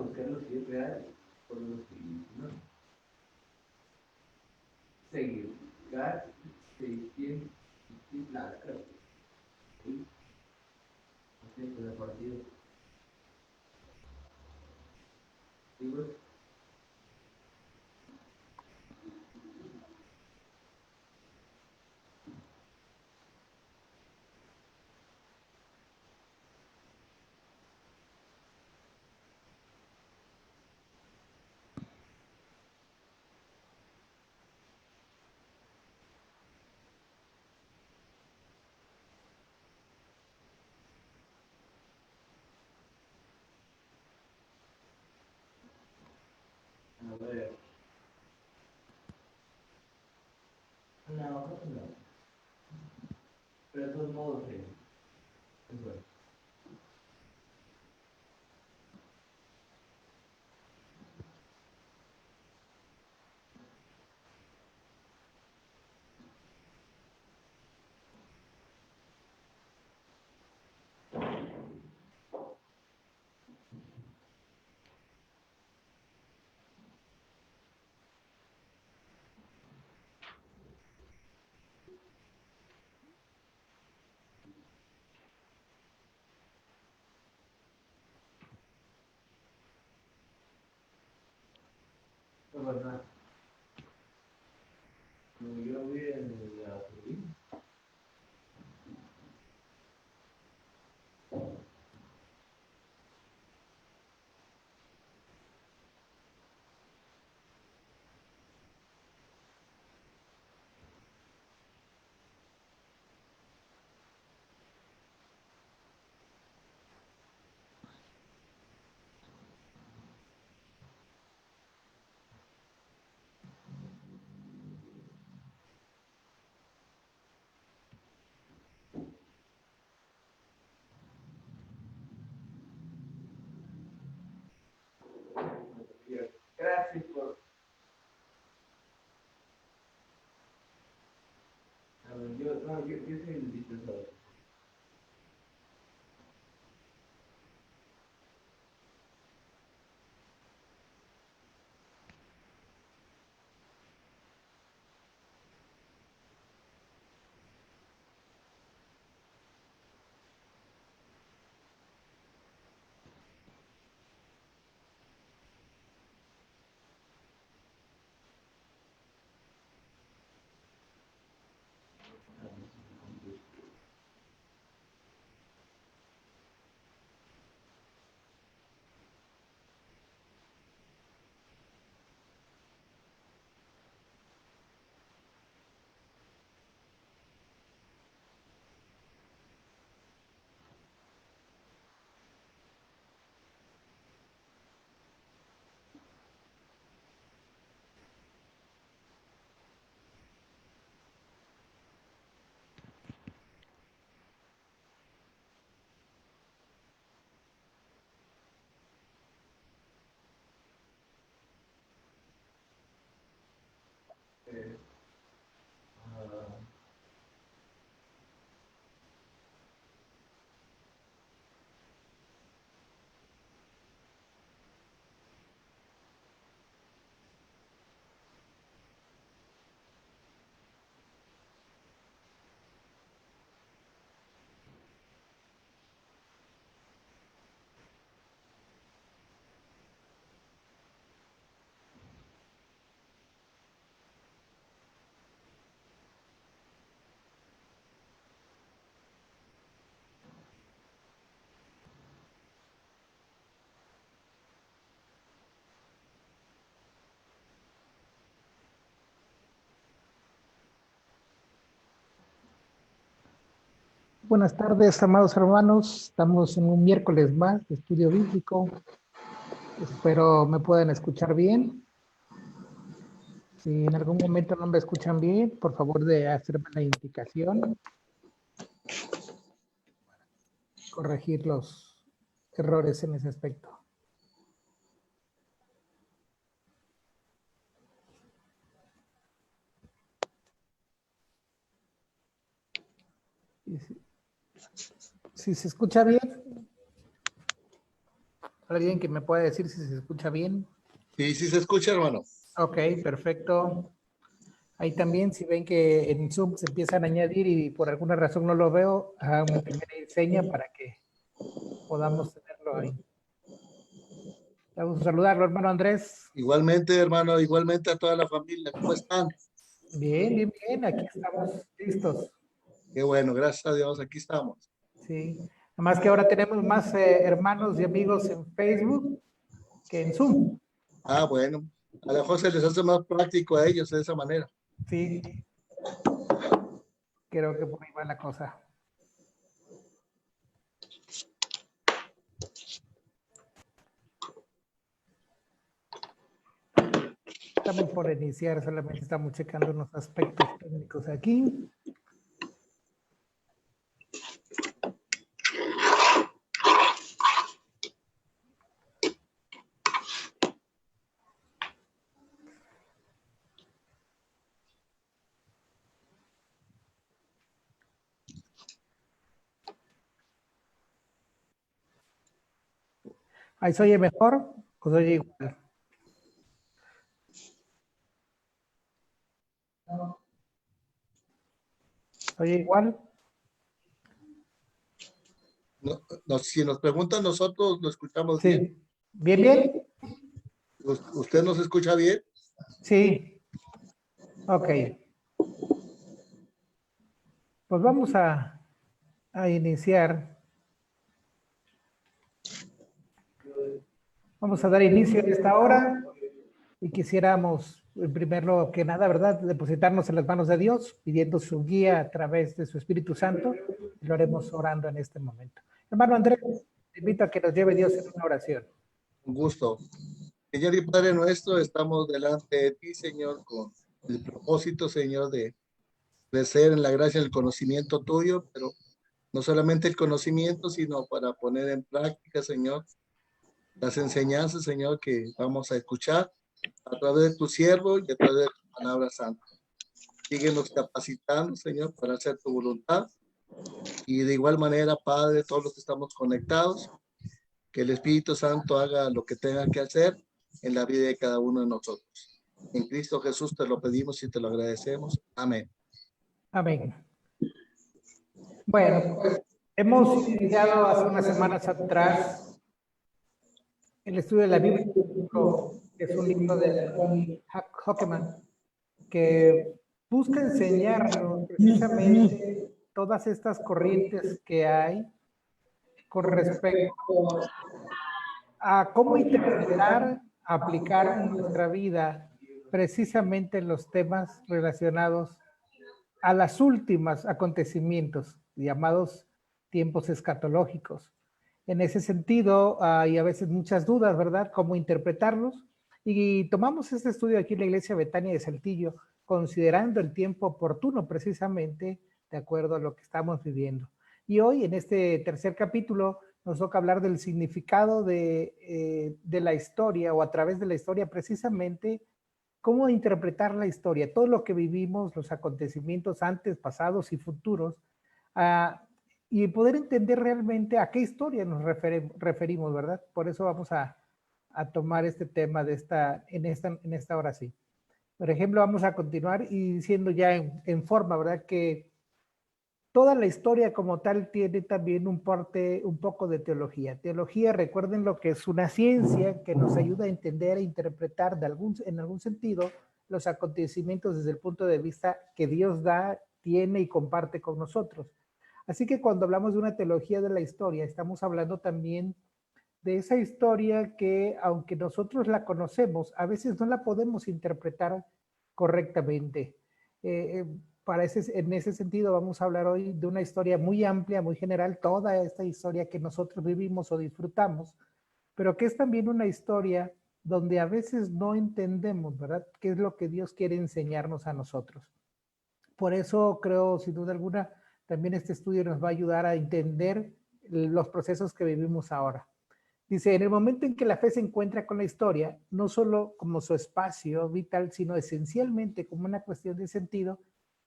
buscar los que es real por los que no. Seguir. Gas 600. Nada, creo. Sí. No sé, de partido. Digo, a ver. No, creo que no. Pero de todos modos, es bueno. Es verdad. Yo vi en la subí. Gracias por. A ver, yo soy el dispensador. Uh, Buenas tardes, amados hermanos. Estamos en un miércoles más de estudio bíblico. Espero me puedan escuchar bien. Si en algún momento no me escuchan bien, por favor de hacerme la indicación. Corregir los errores en ese aspecto. Si se escucha bien, ¿Alguien que me pueda decir si se escucha bien? Sí, sí se escucha, hermano. Ok, perfecto. Ahí también, si ven que en Zoom se empiezan a añadir y por alguna razón no lo veo, háganme primera seña para que podamos tenerlo ahí. Vamos a saludarlo, hermano Andrés. Igualmente, hermano, igualmente a toda la familia. ¿Cómo están? Bien, bien, bien. Aquí estamos listos. Qué bueno, gracias a Dios, aquí estamos. Sí. Además que ahora tenemos más hermanos y amigos en Facebook que en Zoom. Ah, bueno. A lo mejor se les hace más práctico a ellos de esa manera. Sí. Creo que por ahí va la cosa. Estamos por iniciar, solamente estamos checando unos aspectos técnicos aquí. ¿Ahí se oye mejor o se oye igual? ¿Se oye igual? Si nos preguntan nosotros, lo escuchamos bien. Sí. ¿Bien, bien? ¿Usted nos escucha bien? Sí. Ok. Pues vamos a iniciar. Vamos a dar inicio en esta hora y quisiéramos, en primer lugar que nada, ¿verdad?, depositarnos en las manos de Dios, pidiendo su guía a través de su Espíritu Santo. Y lo haremos orando en este momento. Hermano Andrés, te invito a que nos lleve Dios en una oración. Un gusto. Señor y Padre nuestro, estamos delante de ti, Señor, con el propósito, Señor, de crecer en la gracia y el conocimiento tuyo, pero no solamente el conocimiento, sino para poner en práctica, Señor, las enseñanzas, Señor, que vamos a escuchar a través de tu siervo y a través de tu palabra santa. Síguenos capacitando, Señor, para hacer tu voluntad. Y de igual manera, Padre, todos los que estamos conectados, que el Espíritu Santo haga lo que tenga que hacer en la vida de cada uno de nosotros. En Cristo Jesús te lo pedimos y te lo agradecemos. Amén. Amén. Bueno, pues hemos iniciado hace unas semanas atrás el estudio de la Biblia, que es un libro de Tony Huckman, que busca enseñarnos precisamente todas estas corrientes que hay con respecto a cómo interpretar, aplicar en nuestra vida precisamente los temas relacionados a las últimas acontecimientos llamados tiempos escatológicos. En ese sentido, hay a veces muchas dudas, ¿verdad?, cómo interpretarlos. Y tomamos este estudio aquí en la Iglesia Betania de Saltillo, considerando el tiempo oportuno precisamente de acuerdo a lo que estamos viviendo. Y hoy, en este tercer capítulo, nos toca hablar del significado de la historia, o a través de la historia precisamente, cómo interpretar la historia, todo lo que vivimos, los acontecimientos antes, pasados y futuros, y poder entender realmente a qué historia nos referimos, ¿verdad? Por eso vamos a tomar este tema en esta hora sí. Por ejemplo, vamos a continuar y diciendo ya en forma, ¿verdad?, que toda la historia como tal tiene también un poco de teología. Teología, recuerden lo que es una ciencia que nos ayuda a entender e interpretar en algún sentido los acontecimientos desde el punto de vista que Dios da, tiene y comparte con nosotros. Así que cuando hablamos de una teología de la historia, estamos hablando también de esa historia que, aunque nosotros la conocemos, a veces no la podemos interpretar correctamente. Eh, en ese sentido vamos a hablar hoy de una historia muy amplia, muy general, toda esta historia que nosotros vivimos o disfrutamos, pero que es también una historia donde a veces no entendemos, ¿verdad?, qué es lo que Dios quiere enseñarnos a nosotros. Por eso creo, sin duda alguna, también este estudio nos va a ayudar a entender los procesos que vivimos ahora. Dice, en el momento en que la fe se encuentra con la historia, no solo como su espacio vital, sino esencialmente como una cuestión de sentido,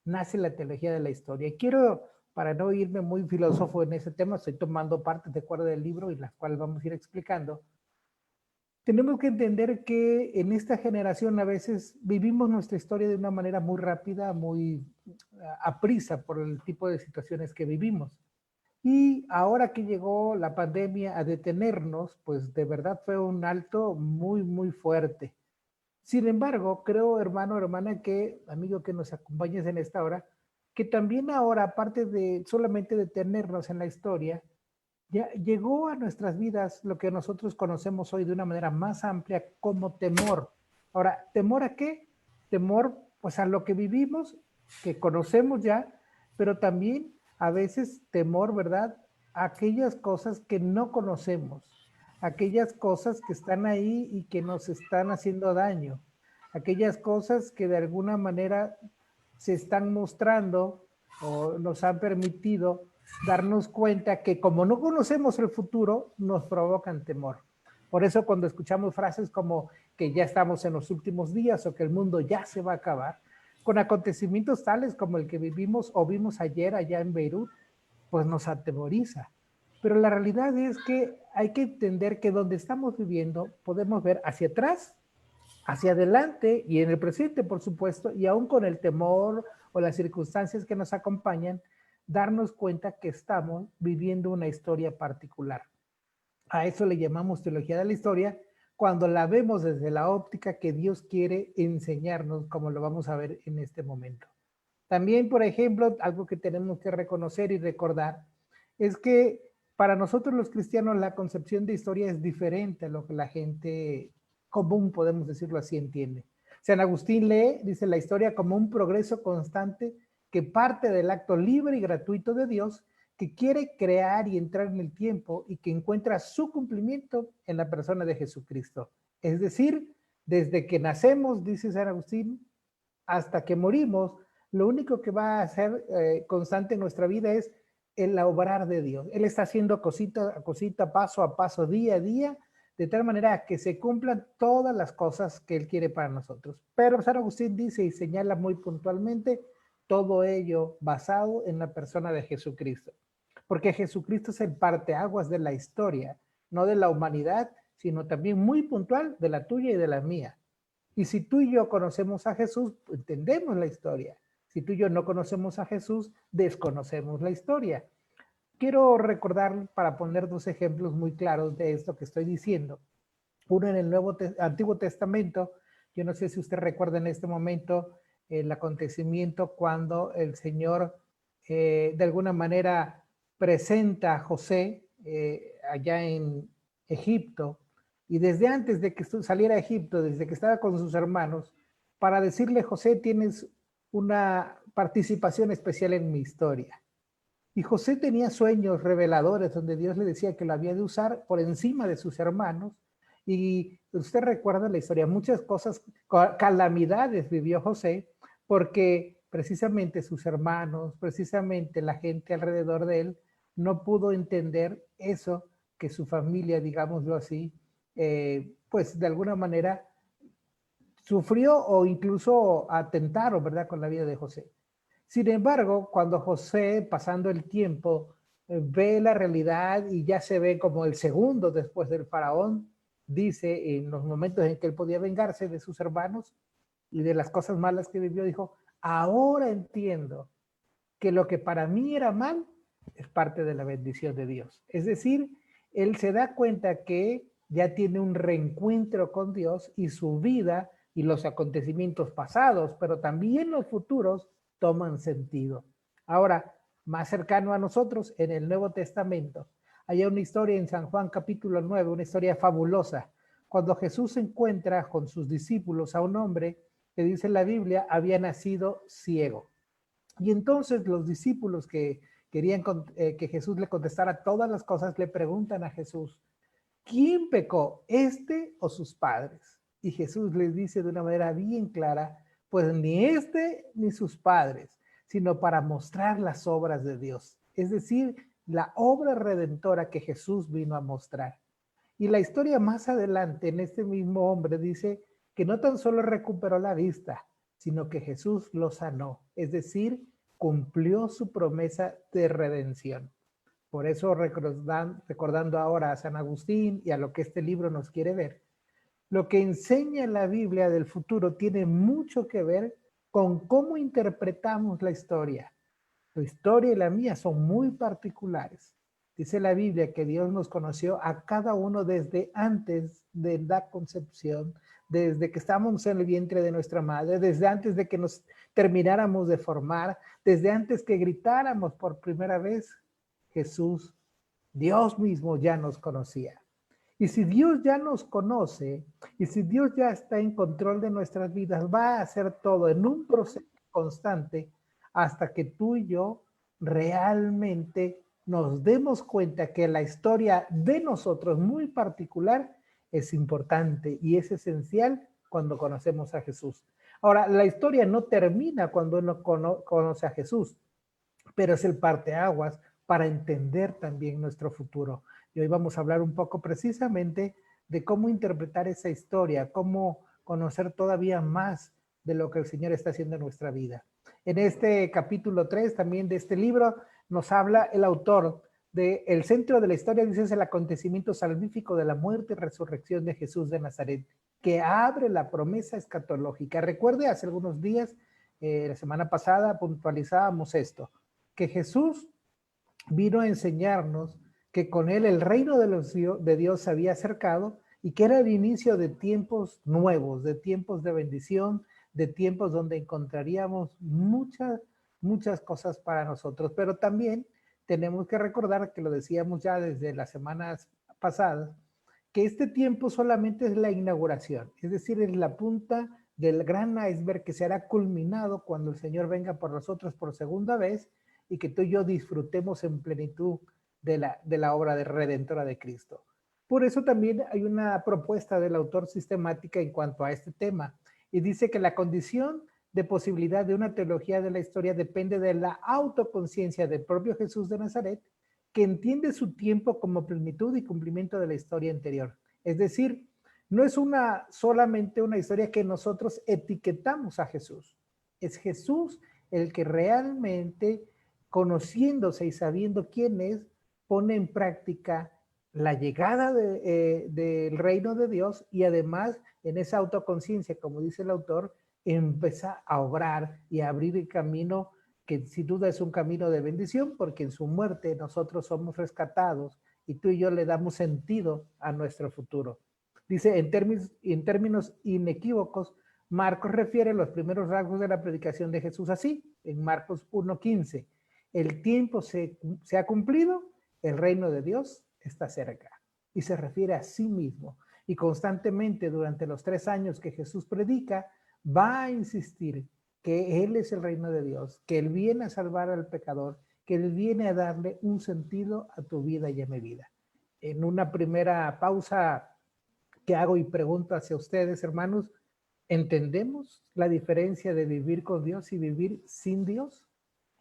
nace la teología de la historia. Y quiero, para no irme muy filósofo en ese tema, estoy tomando partes de acuerdo del libro y las cuales vamos a ir explicando, tenemos que entender que en esta generación a veces vivimos nuestra historia de una manera muy rápida, muy aprisa por el tipo de situaciones que vivimos. Y ahora que llegó la pandemia a detenernos, pues de verdad fue un alto muy, muy fuerte. Sin embargo, creo, hermano, hermana, que, amigo que nos acompañes en esta hora, que también ahora, aparte de solamente detenernos en la historia, ya llegó a nuestras vidas lo que nosotros conocemos hoy de una manera más amplia como temor. Ahora, ¿temor a qué? Temor, pues a lo que vivimos, que conocemos ya, pero también a veces temor, ¿verdad? A aquellas cosas que no conocemos, aquellas cosas que están ahí y que nos están haciendo daño, aquellas cosas que de alguna manera se están mostrando o nos han permitido darnos cuenta que como no conocemos el futuro, nos provocan temor. Por eso cuando escuchamos frases como que ya estamos en los últimos días o que el mundo ya se va a acabar, con acontecimientos tales como el que vivimos o vimos ayer allá en Beirut, pues nos atemoriza. Pero la realidad es que hay que entender que donde estamos viviendo podemos ver hacia atrás, hacia adelante y en el presente, por supuesto, y aún con el temor o las circunstancias que nos acompañan, darnos cuenta que estamos viviendo una historia particular. A eso le llamamos teología de la historia cuando la vemos desde la óptica que Dios quiere enseñarnos, como lo vamos a ver en este momento. También, por ejemplo, algo que tenemos que reconocer y recordar es que para nosotros los cristianos la concepción de historia es diferente a lo que la gente común, podemos decirlo así, entiende. San Agustín lee, dice, la historia como un progreso constante que parte del acto libre y gratuito de Dios que quiere crear y entrar en el tiempo y que encuentra su cumplimiento en la persona de Jesucristo. Es decir, desde que nacemos, dice San Agustín, hasta que morimos, lo único que va a ser constante en nuestra vida es el obrar de Dios. Él está haciendo cosita a cosita, paso a paso, día a día, de tal manera que se cumplan todas las cosas que Él quiere para nosotros. Pero San Agustín dice y señala muy puntualmente todo ello basado en la persona de Jesucristo. Porque Jesucristo es el parteaguas de la historia, no de la humanidad, sino también muy puntual de la tuya y de la mía. Y si tú y yo conocemos a Jesús, entendemos la historia. Si tú y yo no conocemos a Jesús, desconocemos la historia. Quiero recordar para poner dos ejemplos muy claros de esto que estoy diciendo. Uno en el Antiguo Testamento, yo no sé si usted recuerda en este momento el acontecimiento cuando el Señor de alguna manera presenta a José allá en Egipto y desde antes de que saliera a Egipto, desde que estaba con sus hermanos, para decirle, José, tienes una participación especial en mi historia. Y José tenía sueños reveladores donde Dios le decía que lo había de usar por encima de sus hermanos. Y usted recuerda la historia, muchas cosas, calamidades vivió José porque precisamente sus hermanos, precisamente la gente alrededor de él, no pudo entender eso que su familia, digámoslo así, pues de alguna manera sufrió o incluso atentaron, ¿verdad?, con la vida de José. Sin embargo, cuando José, pasando el tiempo, ve la realidad y ya se ve como el segundo después del faraón, dice en los momentos en que él podía vengarse de sus hermanos y de las cosas malas que vivió, dijo, ahora entiendo que lo que para mí era mal es parte de la bendición de Dios. Es decir, él se da cuenta que ya tiene un reencuentro con Dios y su vida y los acontecimientos pasados, pero también los futuros, toman sentido. Ahora, más cercano a nosotros, en el Nuevo Testamento, hay una historia en San Juan capítulo 9, una historia fabulosa, cuando Jesús se encuentra con sus discípulos a un hombre que dice en la Biblia había nacido ciego. Y entonces los discípulos que querían que Jesús le contestara todas las cosas le preguntan a Jesús, ¿quién pecó, este o sus padres? Y Jesús les dice de una manera bien clara, pues ni este ni sus padres, sino para mostrar las obras de Dios. Es decir, la obra redentora que Jesús vino a mostrar. Y la historia más adelante en este mismo hombre dice que no tan solo recuperó la vista, sino que Jesús lo sanó. Es decir, cumplió su promesa de redención. Por eso, recordando ahora a San Agustín y a lo que este libro nos quiere ver, Lo que enseña la Biblia del futuro tiene mucho que ver con cómo interpretamos la historia. Tu historia y la mía son muy particulares. Dice la Biblia que Dios nos conoció a cada uno desde antes de la concepción, desde que estábamos en el vientre de nuestra madre, desde antes de que nos termináramos de formar, desde antes que gritáramos por primera vez, Jesús, Dios mismo ya nos conocía. Y si Dios ya nos conoce, y si Dios ya está en control de nuestras vidas, va a hacer todo en un proceso constante hasta que tú y yo realmente nos demos cuenta que la historia de nosotros muy particular es importante y es esencial cuando conocemos a Jesús. Ahora, la historia no termina cuando uno conoce a Jesús, pero es el parteaguas para entender también nuestro futuro. Y hoy vamos a hablar un poco precisamente de cómo interpretar esa historia, cómo conocer todavía más de lo que el Señor está haciendo en nuestra vida. En este capítulo 3 también de este libro nos habla el autor de el centro de la historia, dice, es el acontecimiento salvífico de la muerte y resurrección de Jesús de Nazaret, que abre la promesa escatológica. Recuerde, hace algunos días, la semana pasada, puntualizábamos esto, que Jesús vino a enseñarnos que con él el reino de Dios se había acercado y que era el inicio de tiempos nuevos, de tiempos de bendición, de tiempos donde encontraríamos muchas cosas para nosotros. Pero también tenemos que recordar, que lo decíamos ya desde las semanas pasadas, que este tiempo solamente es la inauguración, es decir, es la punta del gran iceberg que será culminado cuando el Señor venga por nosotros por segunda vez y que tú y yo disfrutemos en plenitud de la obra de redentora de Cristo. Por eso también hay una propuesta del autor sistemática en cuanto a este tema, y dice que la condición de posibilidad de una teología de la historia depende de la autoconciencia del propio Jesús de Nazaret, que entiende su tiempo como plenitud y cumplimiento de la historia anterior. Es decir, no es solamente una historia que nosotros etiquetamos a Jesús, es Jesús el que realmente, conociéndose y sabiendo quién es, pone en práctica la llegada del reino de Dios y además en esa autoconciencia, como dice el autor, empieza a obrar y a abrir el camino que sin duda es un camino de bendición porque en su muerte nosotros somos rescatados y tú y yo le damos sentido a nuestro futuro. Dice, en términos inequívocos, Marcos refiere los primeros rasgos de la predicación de Jesús así, en Marcos 1:15. El tiempo se ha cumplido, el reino de Dios está cerca. Y se refiere a sí mismo. Y constantemente durante los 3 años que Jesús predica, va a insistir que Él es el reino de Dios, que Él viene a salvar al pecador, que Él viene a darle un sentido a tu vida y a mi vida. En una primera pausa que hago y pregunto hacia ustedes, hermanos, ¿entendemos la diferencia de vivir con Dios y vivir sin Dios?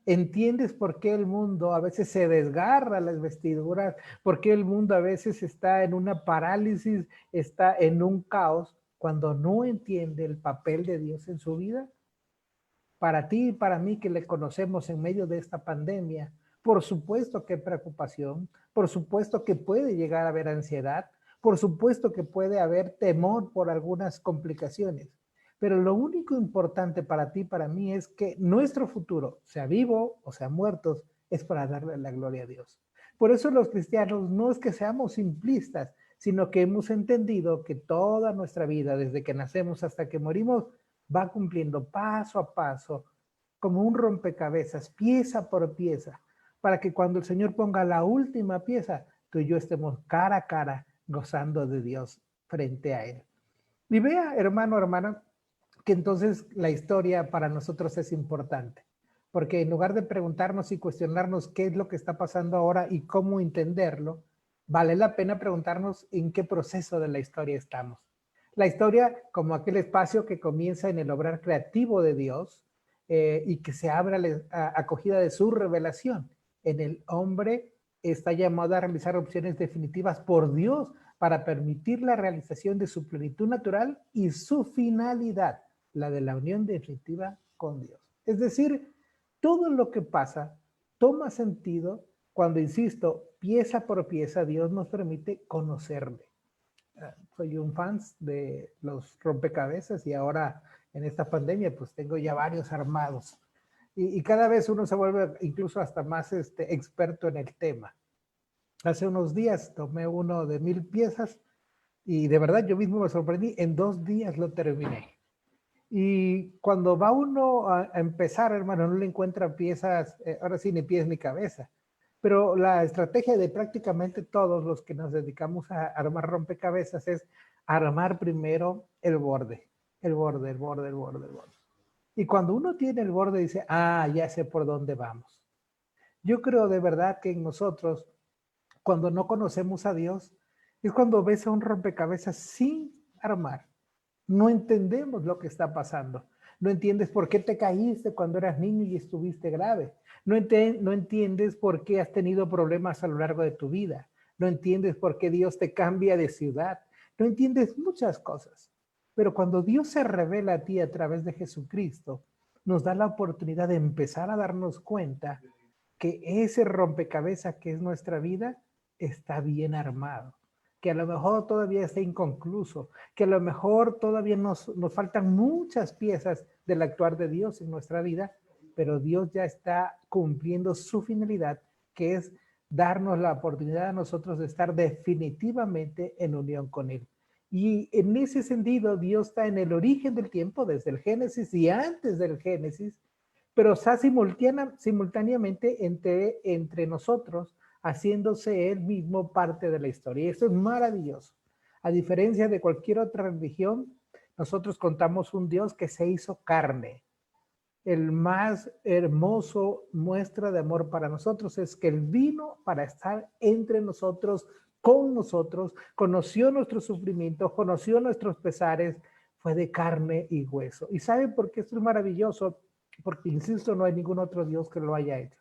¿Entiendes por qué el mundo a veces se desgarra las vestiduras? ¿Por qué el mundo a veces está en una parálisis, está en un caos cuando no entiende el papel de Dios en su vida? Para ti y para mí que le conocemos en medio de esta pandemia, por supuesto que hay preocupación, por supuesto que puede llegar a haber ansiedad, por supuesto que puede haber temor por algunas complicaciones, pero lo único importante para ti y para mí es que nuestro futuro, sea vivo o sea muertos, es para darle la gloria a Dios. Por eso los cristianos no es que seamos simplistas, sino que hemos entendido que toda nuestra vida, desde que nacemos hasta que morimos, va cumpliendo paso a paso, como un rompecabezas, pieza por pieza, para que cuando el Señor ponga la última pieza, tú y yo estemos cara a cara gozando de Dios frente a Él. Y vea, hermano, hermana, que entonces la historia para nosotros es importante, porque en lugar de preguntarnos y cuestionarnos qué es lo que está pasando ahora y cómo entenderlo, vale la pena preguntarnos en qué proceso de la historia estamos. La historia como aquel espacio que comienza en el obrar creativo de Dios y que se abre a la acogida de su revelación. En el hombre está llamado a realizar opciones definitivas por Dios para permitir la realización de su plenitud natural y su finalidad, la de la unión definitiva con Dios. Es decir, todo lo que pasa toma sentido cuando, insisto, pieza por pieza Dios nos permite conocerle. soy un fan de los rompecabezas y ahora en esta pandemia pues tengo ya varios armados. Y cada vez uno se vuelve incluso hasta más experto en el tema. Hace unos días tomé uno de 1000 piezas y de verdad yo mismo me sorprendí, en 2 días lo terminé. Y cuando va uno a empezar, hermano, no le encuentra piezas, ahora sí, ni pies ni cabeza. Pero la estrategia de prácticamente todos los que nos dedicamos a armar rompecabezas es armar primero el borde, el borde, el borde, el borde, el borde. Y cuando uno tiene el borde dice, ah, ya sé por dónde vamos. Yo creo de verdad que en nosotros, cuando no conocemos a Dios, es cuando ves a un rompecabezas sin armar. No entendemos lo que está pasando. No entiendes por qué te caíste cuando eras niño y estuviste grave. No entiendes por qué has tenido problemas a lo largo de tu vida. No entiendes por qué Dios te cambia de ciudad. No entiendes muchas cosas. Pero cuando Dios se revela a ti a través de Jesucristo, nos da la oportunidad de empezar a darnos cuenta que ese rompecabezas que es nuestra vida está bien armado, que a lo mejor todavía está inconcluso, que a lo mejor todavía nos faltan muchas piezas del actuar de Dios en nuestra vida, pero Dios ya está cumpliendo su finalidad, que es darnos la oportunidad a nosotros de estar definitivamente en unión con Él. Y en ese sentido, Dios está en el origen del tiempo, desde el Génesis y antes del Génesis, pero está simultáneamente entre nosotros, haciéndose él mismo parte de la historia. Y esto es maravilloso. A diferencia de cualquier otra religión, nosotros contamos un Dios que se hizo carne. El más hermoso muestra de amor para nosotros es que Él vino para estar entre nosotros, con nosotros, conoció nuestro sufrimiento, conoció nuestros pesares, fue de carne y hueso. ¿Y saben por qué esto es maravilloso? Porque, insisto, no hay ningún otro Dios que lo haya hecho.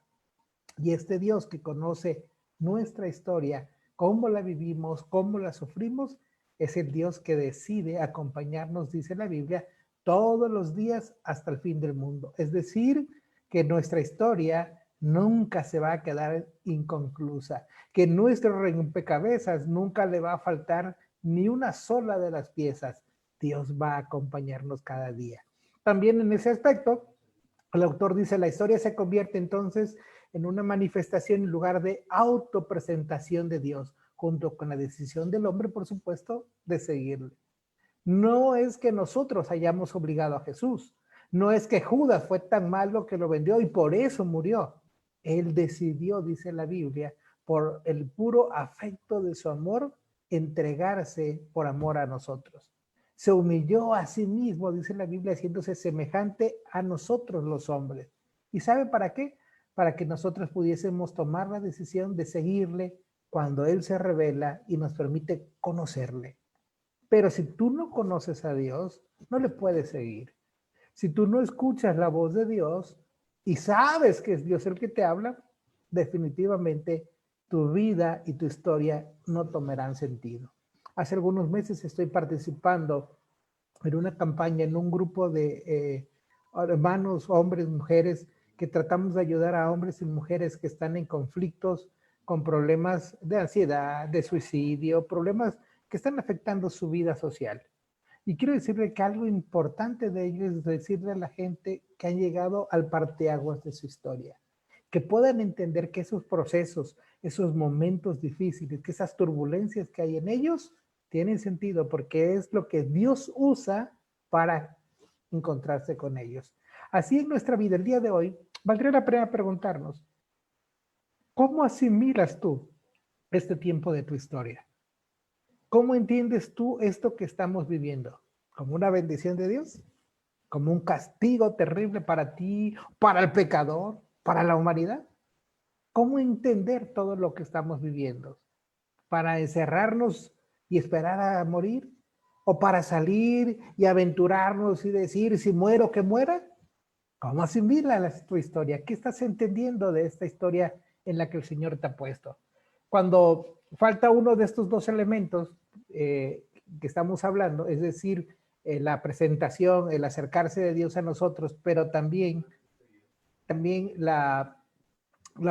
Y este Dios que conoce nuestra historia, cómo la vivimos, cómo la sufrimos, es el Dios que decide acompañarnos, dice la Biblia, todos los días hasta el fin del mundo. Es decir, que nuestra historia nunca se va a quedar inconclusa, que nuestro rompecabezas nunca le va a faltar ni una sola de las piezas. Dios va a acompañarnos cada día. También en ese aspecto, el autor dice, la historia se convierte entonces en una manifestación en lugar de autopresentación de Dios, junto con la decisión del hombre, por supuesto, de seguirle. No es que nosotros hayamos obligado a Jesús, no es que Judas fue tan malo que lo vendió y por eso murió. Él decidió, dice la Biblia, por el puro afecto de su amor, entregarse por amor a nosotros. Se humilló a sí mismo, dice la Biblia, haciéndose semejante a nosotros los hombres. ¿Y sabe para qué? Para que nosotros pudiésemos tomar la decisión de seguirle cuando Él se revela y nos permite conocerle. Pero si tú no conoces a Dios, no le puedes seguir. Si tú no escuchas la voz de Dios y sabes que es Dios el que te habla, definitivamente tu vida y tu historia no tomarán sentido. Hace algunos meses estoy participando en una campaña, en un grupo de hermanos, hombres, mujeres, que tratamos de ayudar a hombres y mujeres que están en conflictos con problemas de ansiedad, de suicidio, problemas que están afectando su vida social. Y quiero decirle que algo importante de ello es decirle a la gente que han llegado al parteaguas de su historia, que puedan entender que esos procesos, esos momentos difíciles, que esas turbulencias que hay en ellos, tienen sentido porque es lo que Dios usa para encontrarse con ellos. Así en nuestra vida el día de hoy, valdría la pena preguntarnos, ¿cómo asimilas tú este tiempo de tu historia? ¿Cómo entiendes tú esto que estamos viviendo? ¿Como una bendición de Dios? ¿Como un castigo terrible para ti, para el pecador, para la humanidad? ¿Cómo entender todo lo que estamos viviendo? ¿Para encerrarnos y esperar a morir? ¿O para salir y aventurarnos y decir, si muero, que muera? ¿Cómo asimilas tu historia? ¿Qué estás entendiendo de esta historia en la que el Señor te ha puesto? Cuando falta uno de estos dos elementos que estamos hablando, es decir, la presentación, el acercarse de Dios a nosotros, pero también la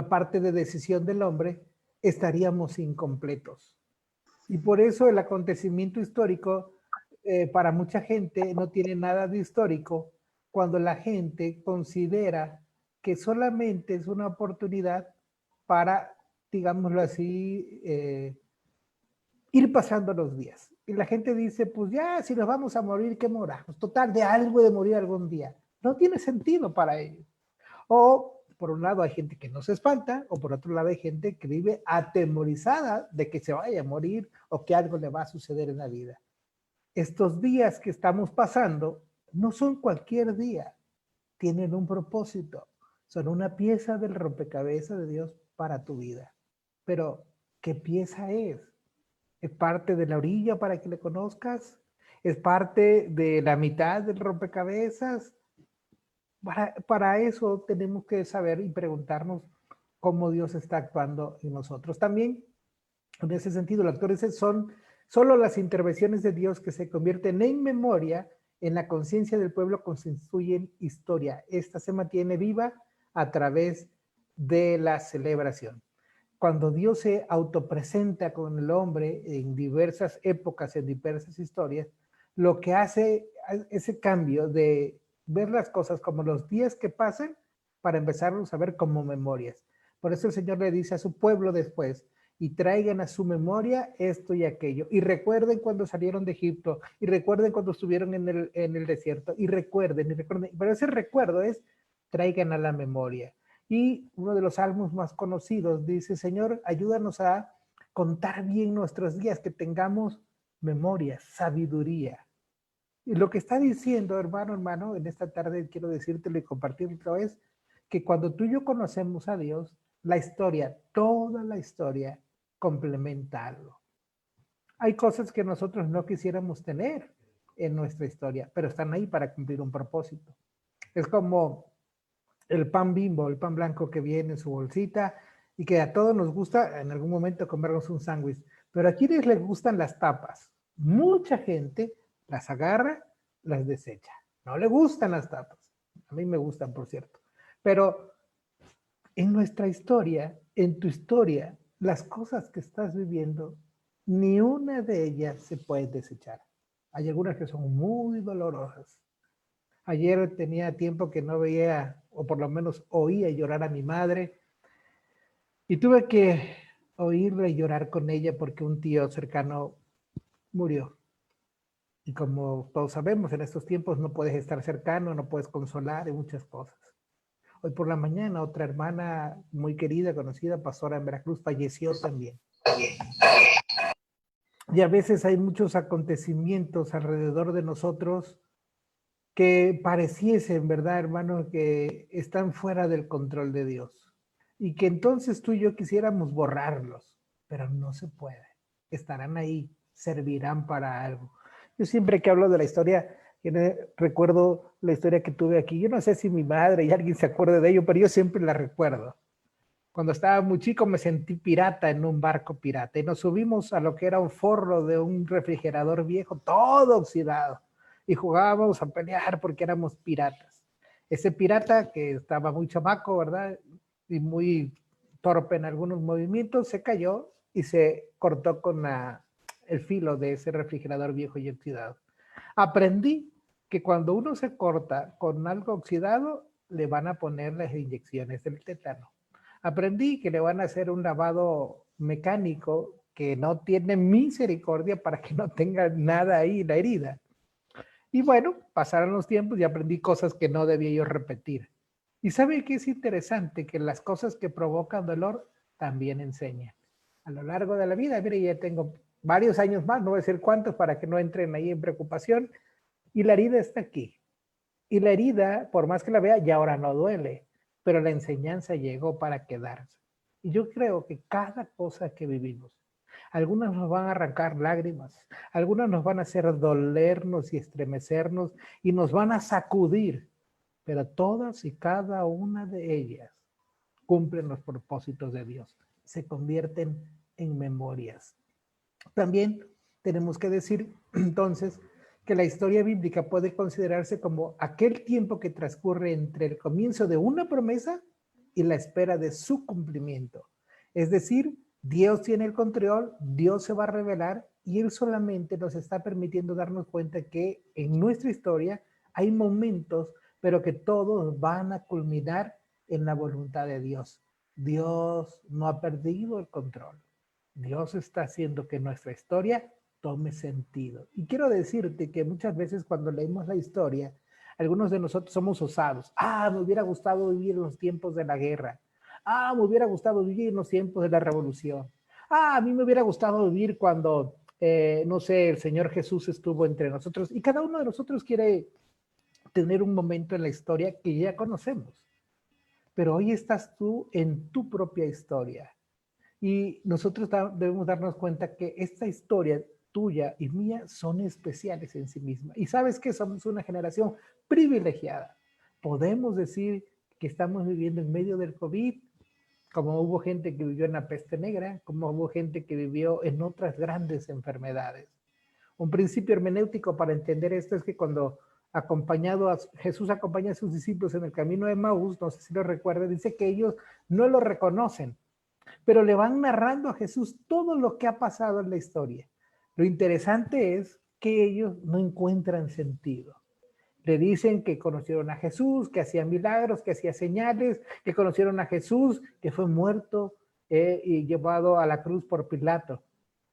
parte de decisión del hombre, estaríamos incompletos. Y por eso el acontecimiento histórico para mucha gente no tiene nada de histórico cuando la gente considera que solamente es una oportunidad para, digámoslo así, ir pasando los días. Y la gente dice, pues ya, si nos vamos a morir, ¿qué moramos? Total, de algo de morir algún día. No tiene sentido para ellos. O, por un lado, hay gente que no se espanta, o por otro lado, hay gente que vive atemorizada de que se vaya a morir o que algo le va a suceder en la vida. Estos días que estamos pasando no son cualquier día, tienen un propósito, son una pieza del rompecabezas de Dios para tu vida. Pero, ¿qué pieza es? ¿Es parte de la orilla para que le conozcas? ¿Es parte de la mitad del rompecabezas? Para eso tenemos que saber y preguntarnos cómo Dios está actuando en nosotros. También, en ese sentido, los actores son solo las intervenciones de Dios que se convierten en memoria en la conciencia del pueblo constituyen historia. Esta se mantiene viva a través de la celebración. Cuando Dios se autopresenta con el hombre en diversas épocas, en diversas historias, lo que hace ese cambio de ver las cosas como los días que pasan para empezarlos a ver como memorias. Por eso el Señor le dice a su pueblo después, y traigan a su memoria esto y aquello. Y recuerden cuando salieron de Egipto, y recuerden cuando estuvieron en el desierto, y recuerden. Pero ese recuerdo es, traigan a la memoria. Y uno de los salmos más conocidos dice, Señor, ayúdanos a contar bien nuestros días, que tengamos memoria, sabiduría. Y lo que está diciendo, hermano, en esta tarde quiero decírtelo y compartirlo es que cuando tú y yo conocemos a Dios, la historia, toda la historia, complementa algo. Hay cosas que nosotros no quisiéramos tener en nuestra historia, pero están ahí para cumplir un propósito. Es como el pan Bimbo, el pan blanco que viene en su bolsita y que a todos nos gusta en algún momento comernos un sándwich. Pero a quienes les gustan las tapas, mucha gente las agarra, las desecha. No le gustan las tapas. A mí me gustan, por cierto. Pero en nuestra historia, en tu historia, las cosas que estás viviendo, ni una de ellas se puede desechar. Hay algunas que son muy dolorosas. Ayer tenía tiempo que no veía, o por lo menos oía llorar a mi madre, y tuve que oírle llorar con ella porque un tío cercano murió. Y como todos sabemos, en estos tiempos no puedes estar cercano, no puedes consolar y muchas cosas. Hoy por la mañana otra hermana muy querida, conocida, pastora en Veracruz, falleció también. Y a veces hay muchos acontecimientos alrededor de nosotros que pareciesen, ¿verdad, hermano?, que están fuera del control de Dios. Y que entonces tú y yo quisiéramos borrarlos, pero no se puede. Estarán ahí, servirán para algo. Yo siempre que hablo de la historia, recuerdo la historia que tuve aquí. Yo no sé si mi madre y alguien se acuerde de ello, pero yo siempre la recuerdo. Cuando estaba muy chico me sentí pirata en un barco pirata y nos subimos a lo que era un forro de un refrigerador viejo, todo oxidado, y jugábamos a pelear porque éramos piratas. Ese pirata que estaba muy chamaco, ¿verdad? Y muy torpe en algunos movimientos, se cayó y se cortó con el filo de ese refrigerador viejo y oxidado. Aprendí que cuando uno se corta con algo oxidado, le van a poner las inyecciones del tétano. Aprendí que le van a hacer un lavado mecánico que no tiene misericordia para que no tenga nada ahí la herida. Y bueno, pasaron los tiempos y aprendí cosas que no debía yo repetir. Y sabe que es interesante que las cosas que provocan dolor también enseñan. A lo largo de la vida, mire, ya tengo varios años más, no voy a decir cuántos para que no entren ahí en preocupación, y la herida está aquí. Y la herida, por más que la vea, ya ahora no duele, pero la enseñanza llegó para quedarse. Y yo creo que cada cosa que vivimos, algunas nos van a arrancar lágrimas, algunas nos van a hacer dolernos y estremecernos y nos van a sacudir, pero todas y cada una de ellas cumplen los propósitos de Dios, se convierten en memorias. También tenemos que decir entonces que la historia bíblica puede considerarse como aquel tiempo que transcurre entre el comienzo de una promesa y la espera de su cumplimiento. Es decir, Dios tiene el control, Dios se va a revelar y Él solamente nos está permitiendo darnos cuenta que en nuestra historia hay momentos, pero que todos van a culminar en la voluntad de Dios. Dios no ha perdido el control. Dios está haciendo que nuestra historia tome sentido. Y quiero decirte que muchas veces cuando leemos la historia, algunos de nosotros somos osados. Me hubiera gustado vivir en los tiempos de la guerra. Me hubiera gustado vivir en los tiempos de la revolución. A mí me hubiera gustado vivir cuando, no sé, el Señor Jesús estuvo entre nosotros. Y cada uno de nosotros quiere tener un momento en la historia que ya conocemos. Pero hoy estás tú en tu propia historia. Y nosotros debemos darnos cuenta que esta historia tuya y mía son especiales en sí misma. Y sabes que somos una generación privilegiada. Podemos decir que estamos viviendo en medio del COVID, como hubo gente que vivió en la peste negra, como hubo gente que vivió en otras grandes enfermedades. Un principio hermenéutico para entender esto es que cuando Jesús acompaña a sus discípulos en el camino de Maús, no sé si lo recuerda, dice que ellos no lo reconocen, pero le van narrando a Jesús todo lo que ha pasado en la historia. Lo interesante es que ellos no encuentran sentido. Le dicen que conocieron a Jesús, que hacía milagros, que hacía señales, que conocieron a Jesús, que fue muerto y llevado a la cruz por Pilato,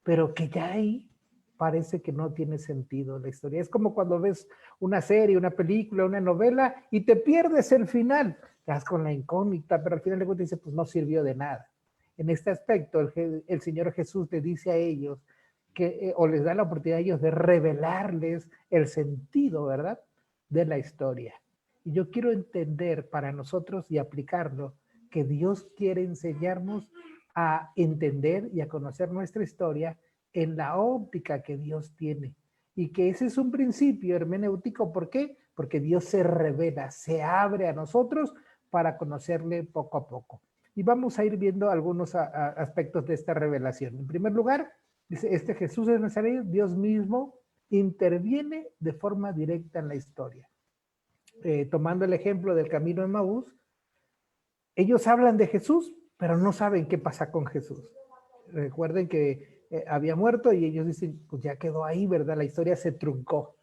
pero que ya ahí parece que no tiene sentido la historia. Es como cuando ves una serie, una película, una novela y te pierdes el final. Estás con la incógnita, pero al final de cuentas dice, pues no sirvió de nada. En este aspecto, el Señor Jesús le dice a ellos que, o les da la oportunidad a ellos de revelarles el sentido, ¿verdad?, de la historia. Y yo quiero entender para nosotros y aplicarlo que Dios quiere enseñarnos a entender y a conocer nuestra historia en la óptica que Dios tiene. Y que ese es un principio hermenéutico. ¿Por qué? Porque Dios se revela, se abre a nosotros para conocerle poco a poco. Y vamos a ir viendo algunos aspectos de esta revelación. En primer lugar, dice, este Jesús de Nazaret, Dios mismo, interviene de forma directa en la historia. Tomando el ejemplo del camino de Maús, ellos hablan de Jesús, pero no saben qué pasa con Jesús. Recuerden que había muerto y ellos dicen, pues ya quedó ahí, ¿verdad? La historia se truncó.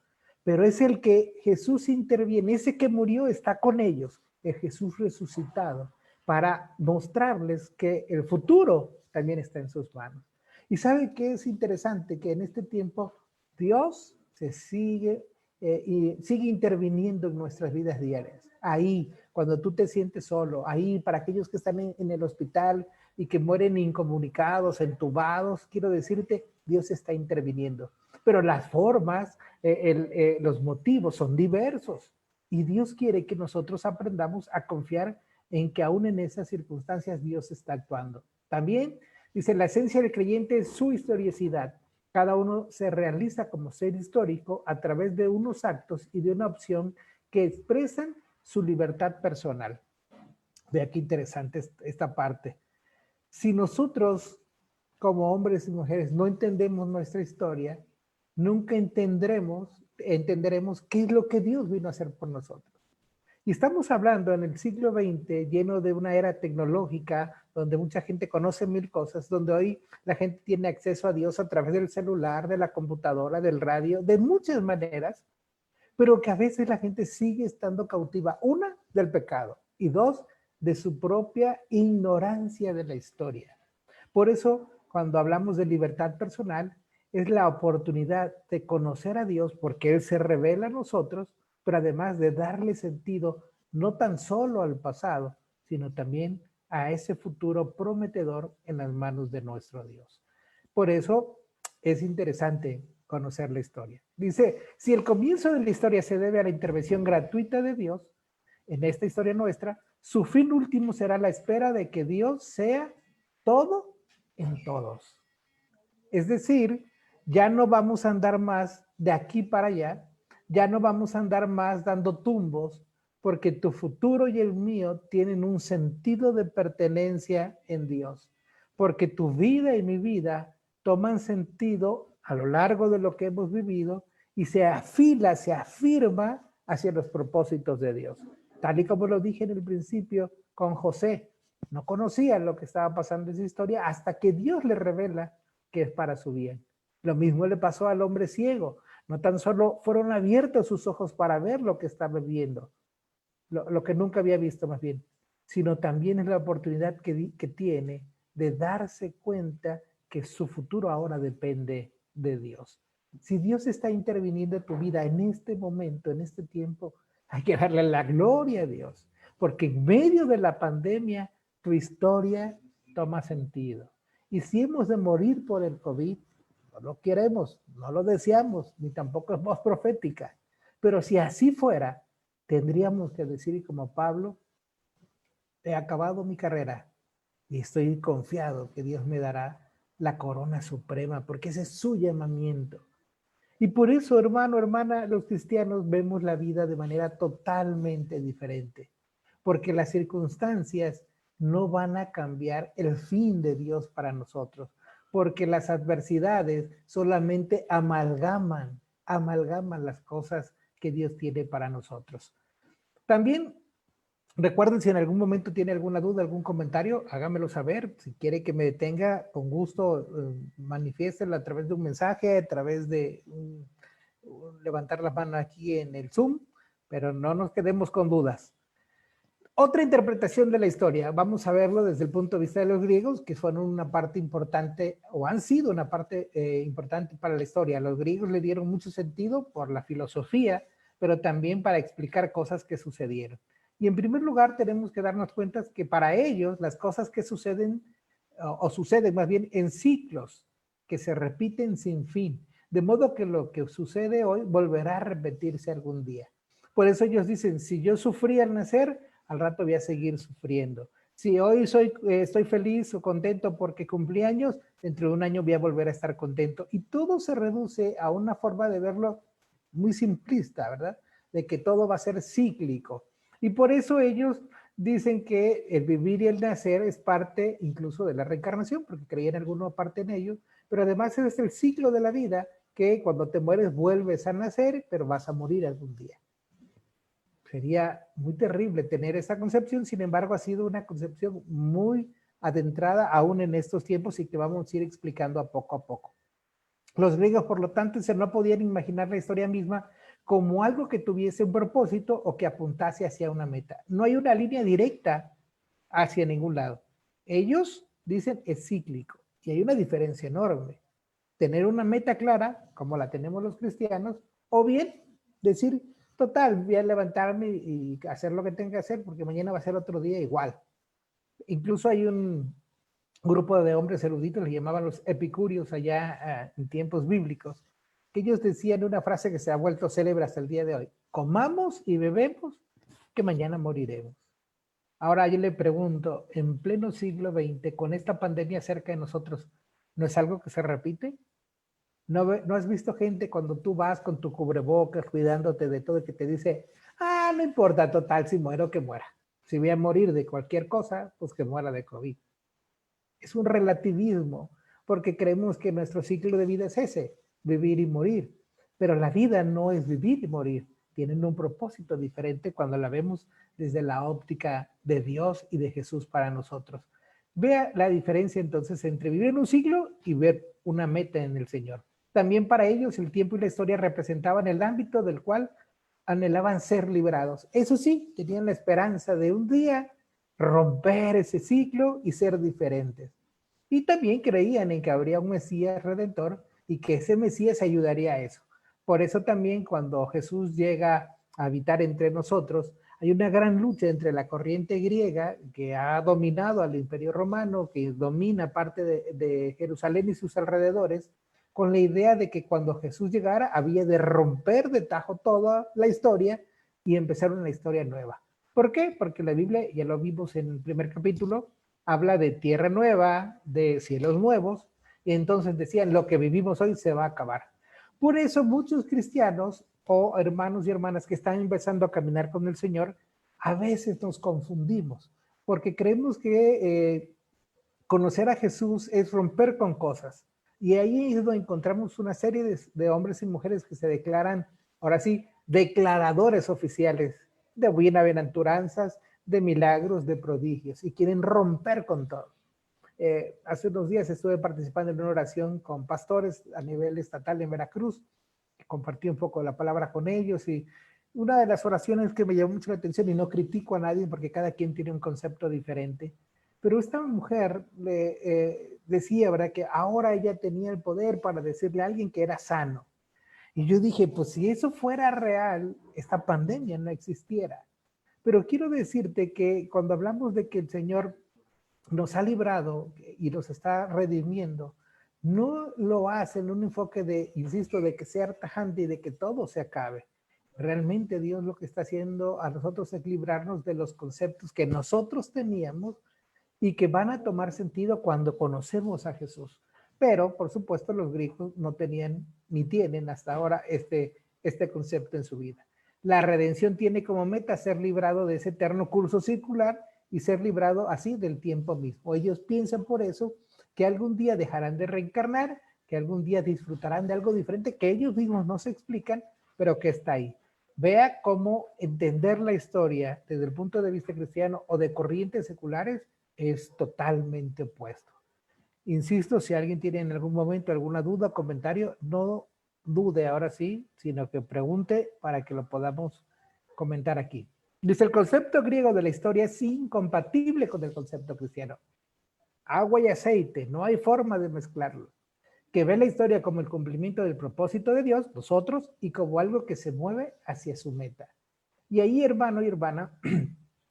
Pero es el que Jesús interviene, ese que murió está con ellos, el Jesús resucitado, para mostrarles que el futuro también está en sus manos. Y saben que es interesante que en este tiempo Dios se sigue interviniendo en nuestras vidas diarias. Ahí, cuando tú te sientes solo, ahí para aquellos que están en el hospital y que mueren incomunicados, entubados, quiero decirte, Dios está interviniendo. Pero las formas, los motivos son diversos. Y Dios quiere que nosotros aprendamos a confiar en que aún en esas circunstancias Dios está actuando. También dice, la esencia del creyente es su historicidad. Cada uno se realiza como ser histórico a través de unos actos y de una opción que expresan su libertad personal. Vea qué interesante esta parte. Si nosotros, como hombres y mujeres, no entendemos nuestra historia, nunca entenderemos qué es lo que Dios vino a hacer por nosotros. Y estamos hablando en el siglo XX, lleno de una era tecnológica, donde mucha gente conoce mil cosas, donde hoy la gente tiene acceso a Dios a través del celular, de la computadora, del radio, de muchas maneras, pero que a veces la gente sigue estando cautiva, una, del pecado, y dos, de su propia ignorancia de la historia. Por eso, cuando hablamos de libertad personal, es la oportunidad de conocer a Dios porque Él se revela a nosotros, pero además de darle sentido no tan solo al pasado, sino también a ese futuro prometedor en las manos de nuestro Dios. Por eso es interesante conocer la historia. Dice, si el comienzo de la historia se debe a la intervención gratuita de Dios, en esta historia nuestra, su fin último será la espera de que Dios sea todo en todos. Es decir, ya no vamos a andar más de aquí para allá, ya no vamos a andar más dando tumbos, porque tu futuro y el mío tienen un sentido de pertenencia en Dios, porque tu vida y mi vida toman sentido a lo largo de lo que hemos vivido y se afila, se afirma hacia los propósitos de Dios. Tal y como lo dije en el principio con José, no conocía lo que estaba pasando en su historia hasta que Dios le revela que es para su bien. Lo mismo le pasó al hombre ciego. No tan solo fueron abiertos sus ojos para ver lo que estaba viendo, lo que nunca había visto más bien, sino también es la oportunidad que tiene de darse cuenta que su futuro ahora depende de Dios. Si Dios está interviniendo en tu vida en este momento, en este tiempo, hay que darle la gloria a Dios, porque en medio de la pandemia tu historia toma sentido. Y si hemos de morir por el COVID, no lo queremos, no lo deseamos, ni tampoco es voz profética. Pero si así fuera, tendríamos que decir como Pablo, he acabado mi carrera y estoy confiado que Dios me dará la corona suprema, porque ese es su llamamiento. Y por eso, hermano, hermana, los cristianos vemos la vida de manera totalmente diferente, porque las circunstancias no van a cambiar el fin de Dios para nosotros, porque las adversidades solamente amalgaman las cosas que Dios tiene para nosotros. También recuerden, si en algún momento tiene alguna duda, algún comentario, hágamelo saber. Si quiere que me detenga, con gusto, manifiéstelo a través de un mensaje, a través de levantar la mano aquí en el Zoom, pero no nos quedemos con dudas. Otra interpretación de la historia, vamos a verlo desde el punto de vista de los griegos, que fueron una parte importante, o han sido una parte importante para la historia. Los griegos le dieron mucho sentido por la filosofía, pero también para explicar cosas que sucedieron. Y en primer lugar tenemos que darnos cuenta que para ellos las cosas que suceden, o suceden más bien en ciclos, que se repiten sin fin. De modo que lo que sucede hoy volverá a repetirse algún día. Por eso ellos dicen, si yo sufrí al nacer, al rato voy a seguir sufriendo. Si hoy estoy feliz o contento porque cumplí años, dentro de un año voy a volver a estar contento. Y todo se reduce a una forma de verlo muy simplista, ¿verdad? De que todo va a ser cíclico. Y por eso ellos dicen que el vivir y el nacer es parte incluso de la reencarnación, porque creían alguna parte en ello, pero además es el ciclo de la vida, que cuando te mueres vuelves a nacer, pero vas a morir algún día. Sería muy terrible tener esa concepción, sin embargo ha sido una concepción muy adentrada aún en estos tiempos y que vamos a ir explicando a poco. Los griegos, por lo tanto, no podían imaginar la historia misma como algo que tuviese un propósito o que apuntase hacia una meta. No hay una línea directa hacia ningún lado. Ellos dicen es cíclico y hay una diferencia enorme. Tener una meta clara, como la tenemos los cristianos, o bien decir, total, voy a levantarme y hacer lo que tenga que hacer porque mañana va a ser otro día igual. Incluso hay un grupo de hombres eruditos, les llamaban los epicúreos allá en tiempos bíblicos, que ellos decían una frase que se ha vuelto célebre hasta el día de hoy: comamos y bebemos, que mañana moriremos. Ahora yo le pregunto, en pleno siglo XX, con esta pandemia cerca de nosotros, ¿no es algo que se repite? ¿No has visto gente cuando tú vas con tu cubrebocas, cuidándote de todo, que te dice, no importa, total, si muero, que muera. Si voy a morir de cualquier cosa, pues que muera de COVID. Es un relativismo, porque creemos que nuestro ciclo de vida es ese, vivir y morir. Pero la vida no es vivir y morir. Tienen un propósito diferente cuando la vemos desde la óptica de Dios y de Jesús para nosotros. Vea la diferencia entonces entre vivir en un siglo y ver una meta en el Señor. También para ellos el tiempo y la historia representaban el ámbito del cual anhelaban ser liberados. Eso sí, tenían la esperanza de un día romper ese ciclo y ser diferentes. Y también creían en que habría un Mesías redentor y que ese Mesías ayudaría a eso. Por eso también cuando Jesús llega a habitar entre nosotros, hay una gran lucha entre la corriente griega que ha dominado al Imperio Romano, que domina parte de Jerusalén y sus alrededores, con la idea de que cuando Jesús llegara había de romper de tajo toda la historia y empezar una historia nueva. ¿Por qué? Porque la Biblia, ya lo vimos en el primer capítulo, habla de tierra nueva, de cielos nuevos, y entonces decían, lo que vivimos hoy se va a acabar. Por eso muchos cristianos o hermanos y hermanas que están empezando a caminar con el Señor, a veces nos confundimos, porque creemos que conocer a Jesús es romper con cosas. Y ahí es donde encontramos una serie de hombres y mujeres que se declaran, ahora sí, declaradores oficiales de bienaventuranzas, de milagros, de prodigios, y quieren romper con todo. Hace unos días estuve participando en una oración con pastores a nivel estatal en Veracruz, compartí un poco la palabra con ellos, y una de las oraciones que me llamó mucho la atención, y no critico a nadie porque cada quien tiene un concepto diferente, pero esta mujer le decía, ¿verdad?, que ahora ella tenía el poder para decirle a alguien que era sano. Y yo dije, pues si eso fuera real, esta pandemia no existiera. Pero quiero decirte que cuando hablamos de que el Señor nos ha librado y nos está redimiendo, no lo hace en un enfoque de, insisto, de que sea tajante y de que todo se acabe. Realmente Dios lo que está haciendo a nosotros es librarnos de los conceptos que nosotros teníamos y que van a tomar sentido cuando conocemos a Jesús. Pero, por supuesto, los griegos no tenían ni tienen hasta ahora este concepto en su vida. La redención tiene como meta ser librado de ese eterno curso circular y ser librado así del tiempo mismo. Ellos piensan por eso que algún día dejarán de reencarnar, que algún día disfrutarán de algo diferente que ellos mismos no se explican, pero que está ahí. Vea cómo entender la historia desde el punto de vista cristiano o de corrientes seculares es totalmente opuesto. Insisto, si alguien tiene en algún momento alguna duda o comentario, no dude ahora sí, sino que pregunte para que lo podamos comentar aquí. Dice, el concepto griego de la historia es incompatible con el concepto cristiano. Agua y aceite, no hay forma de mezclarlo. Que ve la historia como el cumplimiento del propósito de Dios, nosotros, y como algo que se mueve hacia su meta. Y ahí, hermano y hermana,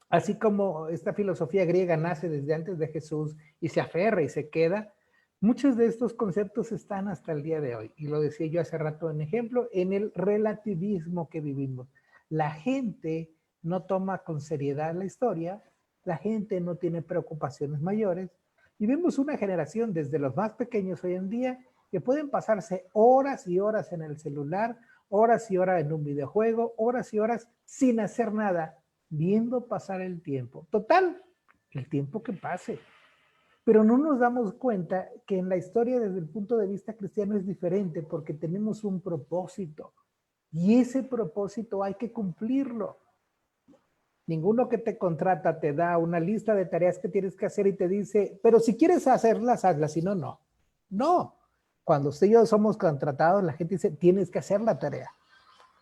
así como esta filosofía griega nace desde antes de Jesús y se aferra y se queda, muchos de estos conceptos están hasta el día de hoy. Y lo decía yo hace rato en ejemplo, en el relativismo que vivimos. La gente no toma con seriedad la historia, la gente no tiene preocupaciones mayores, y vemos una generación desde los más pequeños hoy en día que pueden pasarse horas y horas en el celular, horas y horas en un videojuego, horas y horas sin hacer nada, viendo pasar el tiempo. Total, el tiempo que pase. Pero no nos damos cuenta que en la historia desde el punto de vista cristiano es diferente porque tenemos un propósito y ese propósito hay que cumplirlo. Ninguno que te contrata te da una lista de tareas que tienes que hacer y te dice, pero si quieres hacerlas, hazlas, si no, no. No. Cuando usted y yo somos contratados, la gente dice, tienes que hacer la tarea,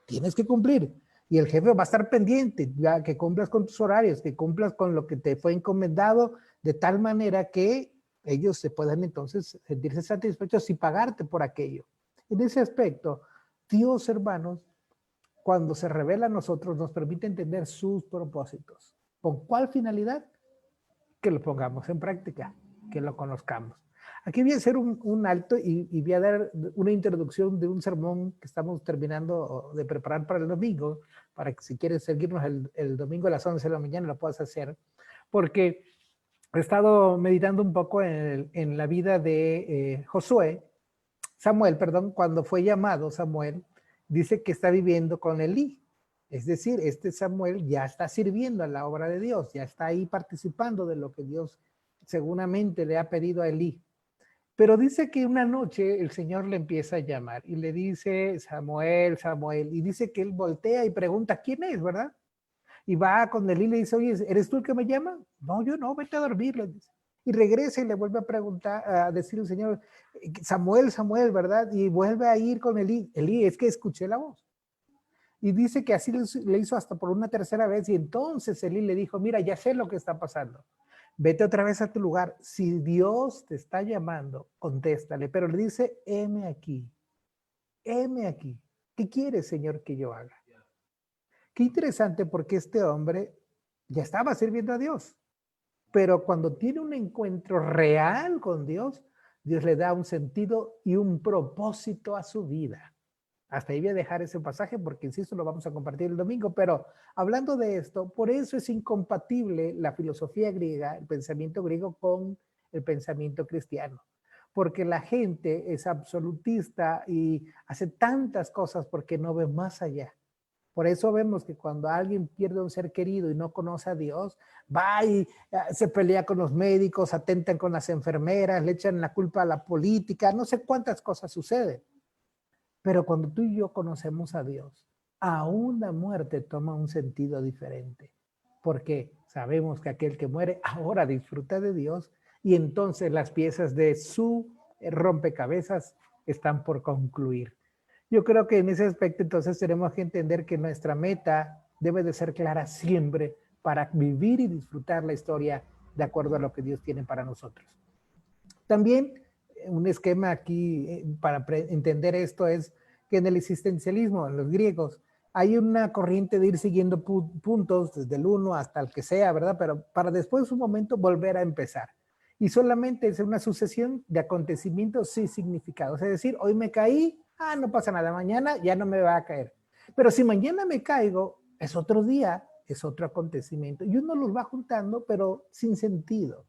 tienes que cumplir. Y el jefe va a estar pendiente, ya que cumplas con tus horarios, que cumplas con lo que te fue encomendado, de tal manera que ellos se puedan entonces sentirse satisfechos y pagarte por aquello. En ese aspecto, Dios, hermanos, cuando se revela a nosotros, nos permite entender sus propósitos. ¿Con cuál finalidad? Que lo pongamos en práctica, que lo conozcamos. Aquí voy a hacer un alto y voy a dar una introducción de un sermón que estamos terminando de preparar para el domingo, para que si quieres seguirnos el domingo a las 11 de la mañana lo puedas hacer, porque he estado meditando un poco en la vida de Samuel, cuando fue llamado Samuel, dice que está viviendo con Elí. Es decir, este Samuel ya está sirviendo a la obra de Dios, ya está ahí participando de lo que Dios seguramente le ha pedido a Elí. Pero dice que una noche el Señor le empieza a llamar y le dice, Samuel, Samuel, y dice que él voltea y pregunta, ¿quién es, verdad? Y va con Elí y le dice, oye, ¿eres tú el que me llama? No, yo no, vete a dormir, le dice. Y regresa y le vuelve a preguntar, a decir al Señor, Samuel, Samuel, ¿verdad? Y vuelve a ir con Elí. Elí, es que escuché la voz. Y dice que así le hizo hasta por una tercera vez. Y entonces Elí le dijo, mira, ya sé lo que está pasando. Vete otra vez a tu lugar. Si Dios te está llamando, contéstale. Pero le dice, heme aquí. Heme aquí. ¿Qué quieres, Señor, que yo haga? Qué interesante porque este hombre ya estaba sirviendo a Dios. Pero cuando tiene un encuentro real con Dios, Dios le da un sentido y un propósito a su vida. Hasta ahí voy a dejar ese pasaje porque, insisto, lo vamos a compartir el domingo, pero hablando de esto, por eso es incompatible la filosofía griega, el pensamiento griego con el pensamiento cristiano, porque la gente es absolutista y hace tantas cosas porque no ve más allá. Por eso vemos que cuando alguien pierde un ser querido y no conoce a Dios, va y se pelea con los médicos, atentan con las enfermeras, le echan la culpa a la política, no sé cuántas cosas suceden. Pero cuando tú y yo conocemos a Dios, aún la muerte toma un sentido diferente. Porque Sabemos que aquel que muere ahora disfruta de Dios y entonces las piezas de su rompecabezas están por concluir. Yo creo que en ese aspecto entonces tenemos que entender que nuestra meta debe de ser clara siempre para vivir y disfrutar la historia de acuerdo a lo que Dios tiene para nosotros. También un esquema aquí para entender esto es que en el existencialismo, en los griegos, hay una corriente de ir siguiendo puntos desde el 1 hasta el que sea, ¿verdad? Pero para después un momento volver a empezar. Y solamente es una sucesión de acontecimientos sin significados. Es decir, hoy me caí, no pasa nada, mañana ya no me va a caer. Pero si mañana me caigo, es otro día, es otro acontecimiento. Y uno los va juntando, pero sin sentido.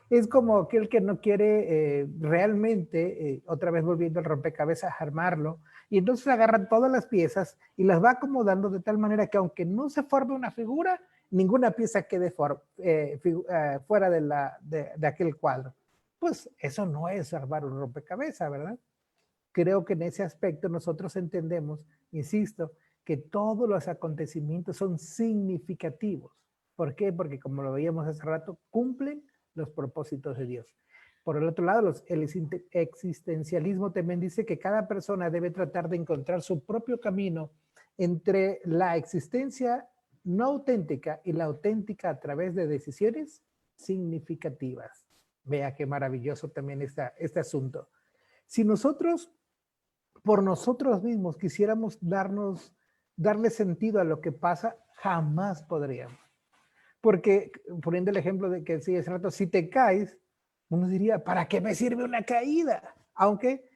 Es como aquel que no quiere realmente, otra vez volviendo al rompecabezas, armarlo, y entonces agarran todas las piezas y las va acomodando de tal manera que aunque no se forme una figura, ninguna pieza quede fuera de aquel cuadro. Pues eso no es armar un rompecabezas, ¿verdad? Creo que en ese aspecto nosotros entendemos, insisto, que todos los acontecimientos son significativos. ¿Por qué? Porque como lo veíamos hace rato, cumplen los propósitos de Dios. Por el otro lado, el existencialismo también dice que cada persona debe tratar de encontrar su propio camino entre la existencia no auténtica y la auténtica a través de decisiones significativas. Vea qué maravilloso también este asunto. Si nosotros, por nosotros mismos, quisiéramos darle sentido a lo que pasa, jamás podríamos. Porque, poniendo el ejemplo de que decía hace rato, si te caes, uno diría, ¿para qué me sirve una caída? Aunque,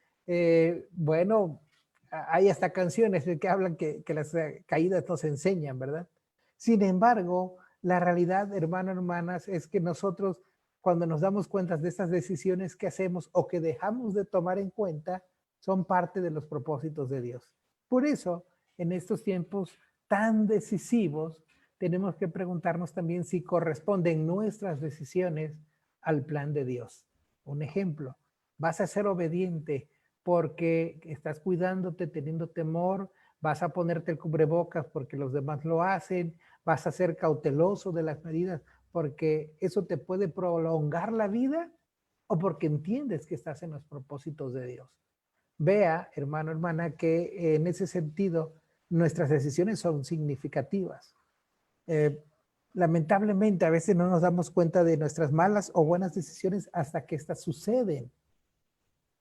bueno, hay hasta canciones que hablan que las caídas nos enseñan, ¿verdad? Sin embargo, la realidad, hermanos, hermanas, es que nosotros, cuando nos damos cuenta de estas decisiones que hacemos o que dejamos de tomar en cuenta, son parte de los propósitos de Dios. Por eso, en estos tiempos tan decisivos, tenemos que preguntarnos también si corresponden nuestras decisiones al plan de Dios. Un ejemplo, vas a ser obediente porque estás cuidándote, teniendo temor, vas a ponerte el cubrebocas porque los demás lo hacen, vas a ser cauteloso de las medidas porque eso te puede prolongar la vida o porque entiendes que estás en los propósitos de Dios. Vea, hermano, hermana, que en ese sentido nuestras decisiones son significativas. Lamentablemente a veces no nos damos cuenta de nuestras malas o buenas decisiones hasta que estas suceden.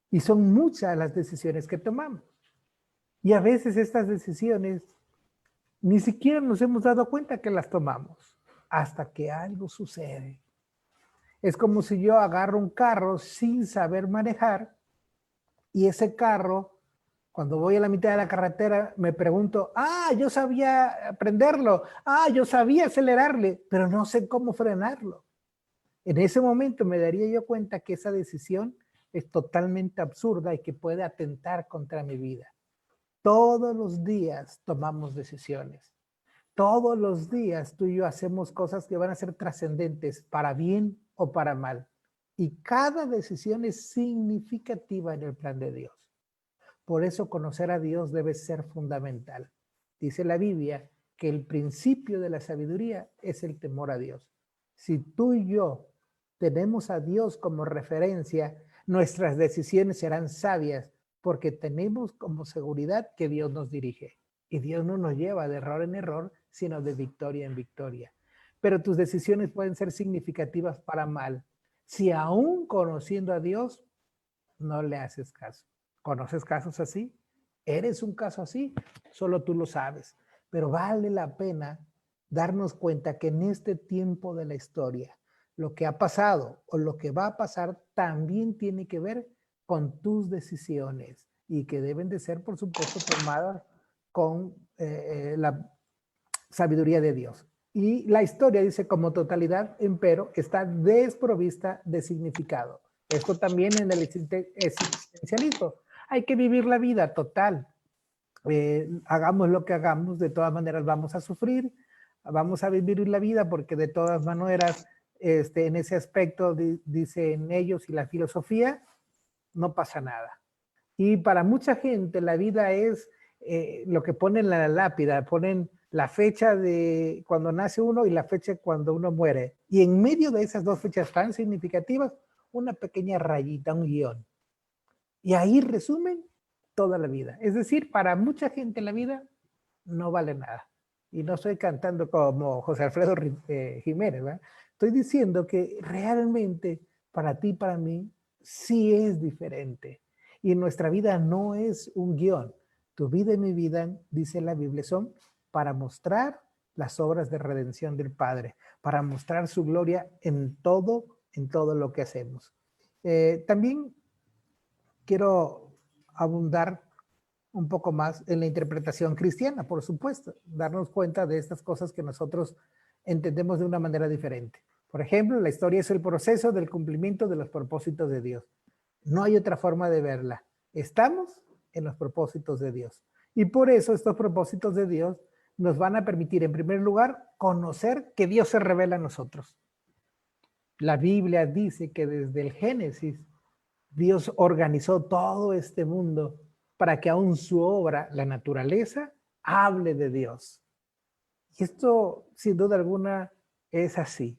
Y son muchas las decisiones que tomamos. Y a veces estas decisiones ni siquiera nos hemos dado cuenta que las tomamos hasta que algo sucede. Es como si yo agarro un carro sin saber manejar y ese carro, cuando voy a la mitad de la carretera, me pregunto, yo sabía prenderlo, yo sabía acelerarle, pero no sé cómo frenarlo. En ese momento me daría yo cuenta que esa decisión es totalmente absurda y que puede atentar contra mi vida. Todos los días tomamos decisiones. Todos los días tú y yo hacemos cosas que van a ser trascendentes, para bien o para mal. Y cada decisión es significativa en el plan de Dios. Por eso conocer a Dios debe ser fundamental. Dice la Biblia que el principio de la sabiduría es el temor a Dios. Si tú y yo tenemos a Dios como referencia, nuestras decisiones serán sabias porque tenemos como seguridad que Dios nos dirige. Y Dios no nos lleva de error en error, sino de victoria en victoria. Pero tus decisiones pueden ser significativas para mal. Si aún conociendo a Dios, no le haces caso. ¿Conoces casos así? ¿Eres un caso así? Solo tú lo sabes. Pero vale la pena darnos cuenta que en este tiempo de la historia, lo que ha pasado o lo que va a pasar también tiene que ver con tus decisiones y que deben de ser, por supuesto, tomadas con la sabiduría de Dios. Y la historia, dice, como totalidad, empero, está desprovista de significado. Esto también en el existencialismo. Hay que vivir la vida total. Hagamos lo que hagamos, de todas maneras vamos a sufrir, vamos a vivir la vida porque de todas maneras, en ese aspecto, dicen ellos y la filosofía, no pasa nada. Y para mucha gente la vida es lo que ponen en la lápida, ponen la fecha de cuando nace uno y la fecha cuando uno muere. Y en medio de esas dos fechas tan significativas, una pequeña rayita, un guión. Y ahí resumen toda la vida. Es decir, para mucha gente la vida no vale nada. Y no estoy cantando como José Alfredo Jiménez, ¿verdad? Estoy diciendo que realmente para ti, para mí, sí es diferente. Y nuestra vida no es un guión. Tu vida y mi vida, dice la Biblia, son para mostrar las obras de redención del Padre, para mostrar su gloria en todo lo que hacemos. También quiero abundar un poco más en la interpretación cristiana, por supuesto, darnos cuenta de estas cosas que nosotros entendemos de una manera diferente. Por ejemplo, la historia es el proceso del cumplimiento de los propósitos de Dios. No hay otra forma de verla. Estamos en los propósitos de Dios. Y por eso estos propósitos de Dios nos van a permitir, en primer lugar, conocer que Dios se revela a nosotros. La Biblia dice que desde el Génesis, Dios organizó todo este mundo para que aún su obra, la naturaleza, hable de Dios. Y esto, sin duda alguna, es así.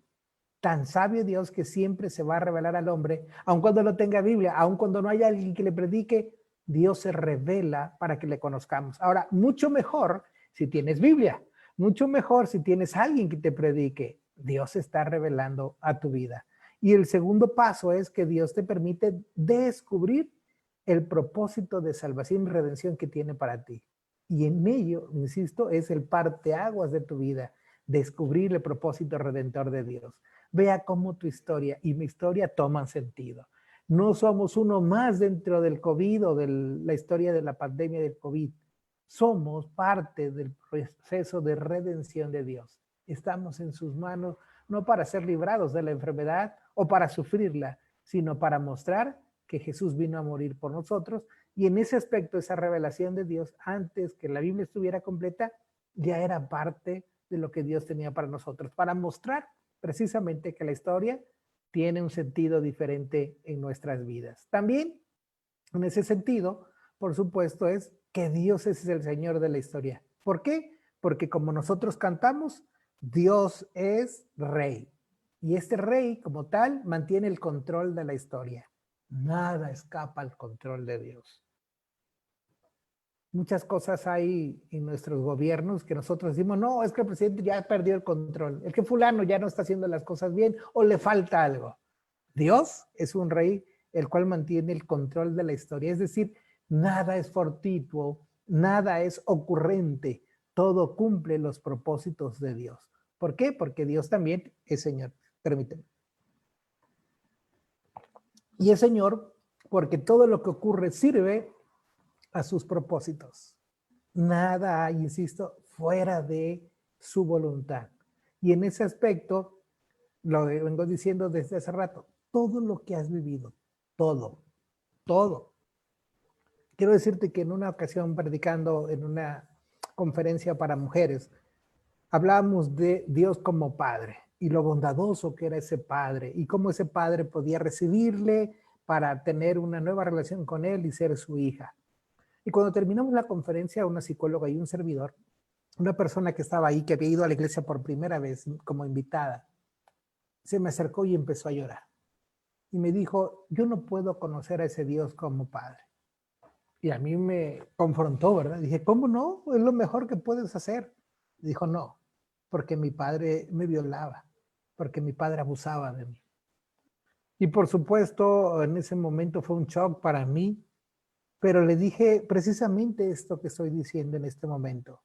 Tan sabio Dios que siempre se va a revelar al hombre, aun cuando no tenga Biblia, aun cuando no haya alguien que le predique, Dios se revela para que le conozcamos. Ahora, mucho mejor si tienes Biblia, mucho mejor si tienes alguien que te predique. Dios se está revelando a tu vida. Y el segundo paso es que Dios te permite descubrir el propósito de salvación y redención que tiene para ti. Y en ello, insisto, es el parteaguas de tu vida, descubrir el propósito redentor de Dios. Vea cómo tu historia y mi historia toman sentido. No somos uno más dentro del COVID o de la historia de la pandemia del COVID. Somos parte del proceso de redención de Dios. Estamos en sus manos, no para ser librados de la enfermedad o para sufrirla, sino para mostrar que Jesús vino a morir por nosotros. Y en ese aspecto, esa revelación de Dios, antes que la Biblia estuviera completa, ya era parte de lo que Dios tenía para nosotros, para mostrar precisamente que la historia tiene un sentido diferente en nuestras vidas. También, en ese sentido, por supuesto, es que Dios es el Señor de la historia. ¿Por qué? Porque como nosotros cantamos, Dios es Rey. Y este Rey, como tal, mantiene el control de la historia. Nada escapa al control de Dios. Muchas cosas hay en nuestros gobiernos que nosotros decimos, no, es que el presidente ya perdió el control, es que fulano ya no está haciendo las cosas bien o le falta algo. Dios es un rey el cual mantiene el control de la historia, es decir, nada es fortuito, nada es ocurrente, todo cumple los propósitos de Dios. ¿Por qué? Porque Dios también es Señor. Permíteme. Y es Señor porque todo lo que ocurre sirve a sus propósitos. Nada hay, insisto, fuera de su voluntad. Y en ese aspecto, lo vengo diciendo desde hace rato, todo lo que has vivido, todo. Quiero decirte que en una ocasión, predicando en una conferencia para mujeres, hablábamos de Dios como Padre y lo bondadoso que era ese Padre y cómo ese Padre podía recibirle para tener una nueva relación con él y ser su hija. Y cuando terminamos la conferencia, una psicóloga y un servidor, una persona que estaba ahí, que había ido a la iglesia por primera vez como invitada, se me acercó y empezó a llorar. Y me dijo, yo no puedo conocer a ese Dios como Padre. Y a mí me confrontó, ¿verdad? Dije, ¿cómo no? Es lo mejor que puedes hacer. Dijo, no, porque mi padre me violaba, porque mi padre abusaba de mí. Y por supuesto, en ese momento fue un shock para mí, pero le dije precisamente esto que estoy diciendo en este momento.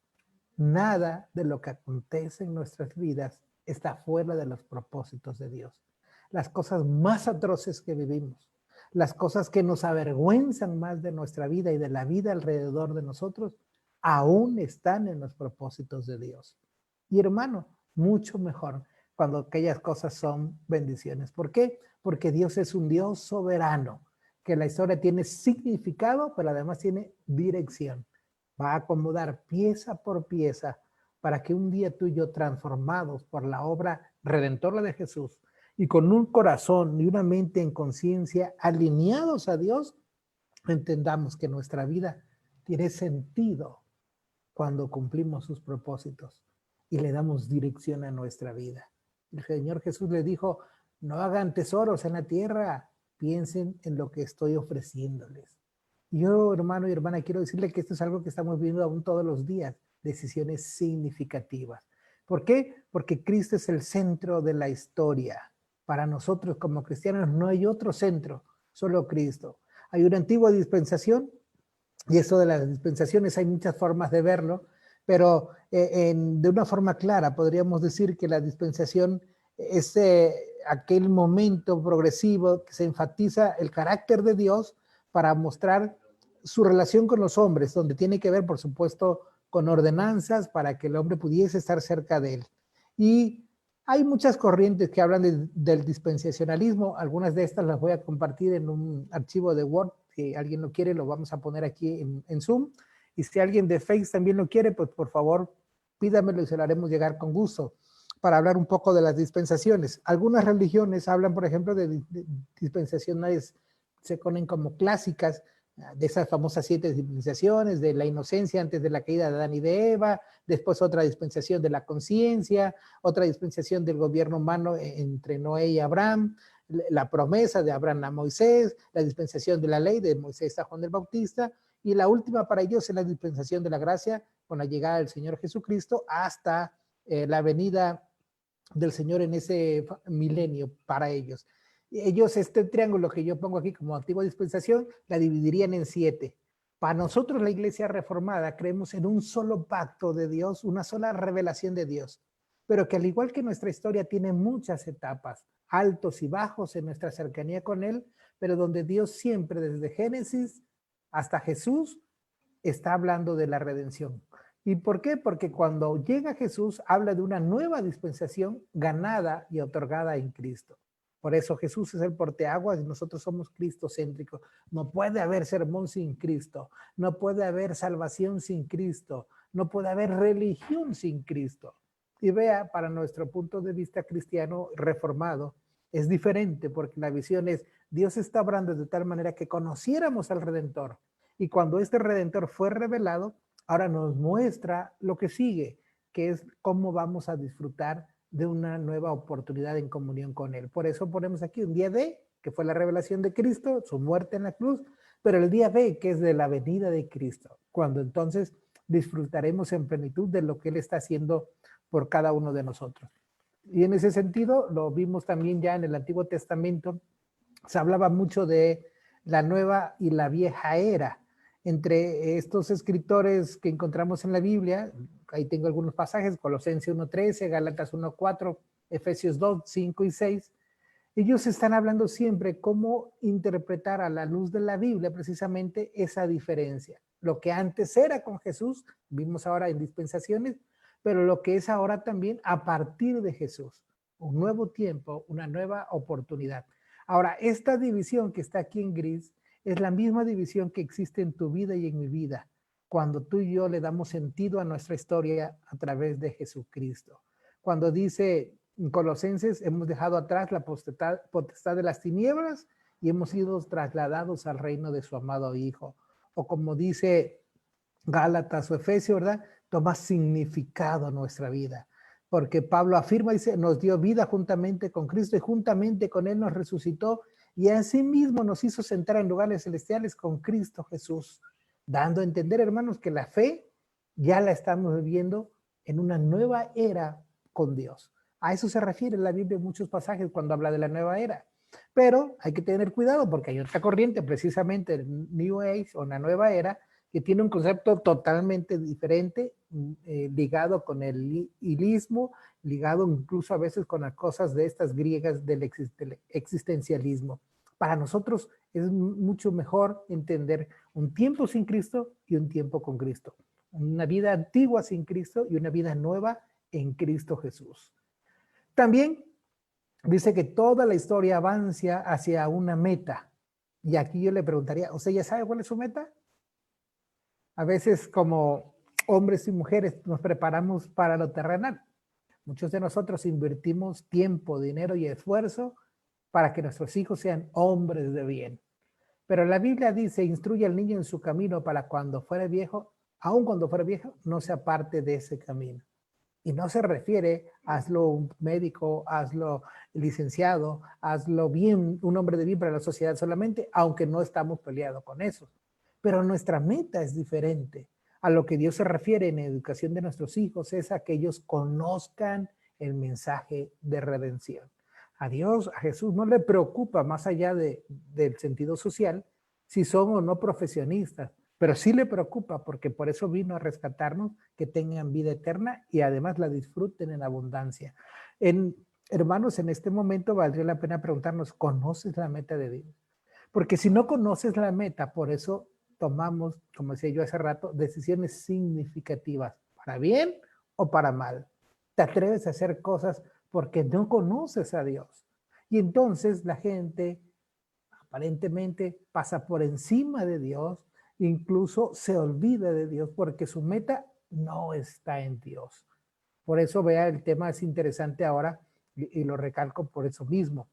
Nada de lo que acontece en nuestras vidas está fuera de los propósitos de Dios. Las cosas más atroces que vivimos, las cosas que nos avergüenzan más de nuestra vida y de la vida alrededor de nosotros, aún están en los propósitos de Dios. Y hermano, mucho mejor cuando aquellas cosas son bendiciones. ¿Por qué? Porque Dios es un Dios soberano, que la historia tiene significado, pero además tiene dirección. Va a acomodar pieza por pieza para que un día tú y yo, transformados por la obra redentora de Jesús y con un corazón y una mente en conciencia alineados a Dios, entendamos que nuestra vida tiene sentido cuando cumplimos sus propósitos y le damos dirección a nuestra vida. El Señor Jesús le dijo, no hagan tesoros en la tierra, piensen en lo que estoy ofreciéndoles. Yo, hermano y hermana, quiero decirle que esto es algo que estamos viendo aún todos los días, decisiones significativas. ¿Por qué? Porque Cristo es el centro de la historia. Para nosotros como cristianos no hay otro centro, solo Cristo. Hay una antigua dispensación, y eso de las dispensaciones hay muchas formas de verlo, pero de una forma clara podríamos decir que la dispensación es aquel momento progresivo que se enfatiza el carácter de Dios para mostrar su relación con los hombres, donde tiene que ver, por supuesto, con ordenanzas para que el hombre pudiese estar cerca de él. Y hay muchas corrientes que hablan del dispensacionalismo, algunas de estas las voy a compartir en un archivo de Word, si alguien lo quiere lo vamos a poner aquí en Zoom, y si alguien de Face también lo quiere, pues por favor pídamelo y se lo haremos llegar con gusto, para hablar un poco de las dispensaciones. Algunas religiones hablan, por ejemplo, de dispensaciones, se ponen como clásicas, de esas famosas 7 dispensaciones, de la inocencia antes de la caída de Adán y de Eva, después otra dispensación de la conciencia, otra dispensación del gobierno humano entre Noé y Abraham, la promesa de Abraham a Moisés, la dispensación de la ley de Moisés a Juan el Bautista, y la última para ellos es la dispensación de la gracia con la llegada del Señor Jesucristo hasta la venida del Señor en ese milenio para ellos. Ellos, este triángulo que yo pongo aquí como antigua dispensación, la dividirían en 7. Para nosotros, la Iglesia Reformada, creemos en un solo pacto de Dios, una sola revelación de Dios, pero que al igual que nuestra historia tiene muchas etapas, altos y bajos en nuestra cercanía con Él, pero donde Dios siempre, desde Génesis hasta Jesús, está hablando de la redención. ¿Y por qué? Porque cuando llega Jesús, habla de una nueva dispensación ganada y otorgada en Cristo. Por eso Jesús es el porteaguas y nosotros somos cristocéntricos. No puede haber sermón sin Cristo. No puede haber salvación sin Cristo. No puede haber religión sin Cristo. Y vea, para nuestro punto de vista cristiano reformado, es diferente porque la visión es, Dios está hablando de tal manera que conociéramos al Redentor. Y cuando este Redentor fue revelado, ahora nos muestra lo que sigue, que es cómo vamos a disfrutar de una nueva oportunidad en comunión con Él. Por eso ponemos aquí un día D, que fue la revelación de Cristo, su muerte en la cruz, pero el día B, que es de la venida de Cristo, cuando entonces disfrutaremos en plenitud de lo que Él está haciendo por cada uno de nosotros. Y en ese sentido, lo vimos también ya en el Antiguo Testamento, se hablaba mucho de la nueva y la vieja era. Entre estos escritores que encontramos en la Biblia, ahí tengo algunos pasajes, Colosenses 1:13, Gálatas 1:4, Efesios 2:5 y 6, ellos están hablando siempre cómo interpretar a la luz de la Biblia precisamente esa diferencia. Lo que antes era con Jesús, vimos ahora en dispensaciones, pero lo que es ahora también a partir de Jesús. Un nuevo tiempo, una nueva oportunidad. Ahora, esta división que está aquí en gris es la misma división que existe en tu vida y en mi vida, cuando tú y yo le damos sentido a nuestra historia a través de Jesucristo. Cuando dice en Colosenses, hemos dejado atrás la potestad de las tinieblas y hemos sido trasladados al reino de su amado Hijo. O como dice Gálatas o Efesios, ¿verdad? Toma significado a nuestra vida. Porque Pablo afirma y dice, nos dio vida juntamente con Cristo y juntamente con Él nos resucitó y asimismo nos hizo sentar en lugares celestiales con Cristo Jesús, dando a entender, hermanos, que la fe ya la estamos viviendo en una nueva era con Dios. A eso se refiere la Biblia en muchos pasajes cuando habla de la nueva era. Pero hay que tener cuidado porque hay otra corriente, precisamente el New Age o la nueva era, que tiene un concepto totalmente diferente, ligado con el hilismo, ligado incluso a veces con las cosas de estas griegas del existencialismo. Para nosotros es mucho mejor entender un tiempo sin Cristo y un tiempo con Cristo. Una vida antigua sin Cristo y una vida nueva en Cristo Jesús. También dice que toda la historia avanza hacia una meta. Y aquí yo le preguntaría, ¿usted ya sabe cuál es su meta? A veces como hombres y mujeres nos preparamos para lo terrenal. Muchos de nosotros invertimos tiempo, dinero y esfuerzo para que nuestros hijos sean hombres de bien. Pero la Biblia dice, instruye al niño en su camino para cuando fuere viejo, aun cuando fuera viejo, no se aparte de ese camino. Y no se refiere, hazlo un médico, hazlo licenciado, hazlo bien, un hombre de bien para la sociedad solamente, aunque no estamos peleados con eso. Pero nuestra meta es diferente. A lo que Dios se refiere en la educación de nuestros hijos es a que ellos conozcan el mensaje de redención. A Dios, a Jesús no le preocupa más allá del sentido social si son o no profesionistas, pero sí le preocupa porque por eso vino a rescatarnos, que tengan vida eterna y además la disfruten en abundancia. Hermanos, en este momento valdría la pena preguntarnos, ¿conoces la meta de Dios? Porque si no conoces la meta, por eso tomamos, como decía yo hace rato, decisiones significativas, para bien o para mal. Te atreves a hacer cosas porque no conoces a Dios. Y entonces la gente aparentemente pasa por encima de Dios, incluso se olvida de Dios porque su meta no está en Dios. Por eso, vea, el tema es interesante ahora y lo recalco por eso mismo.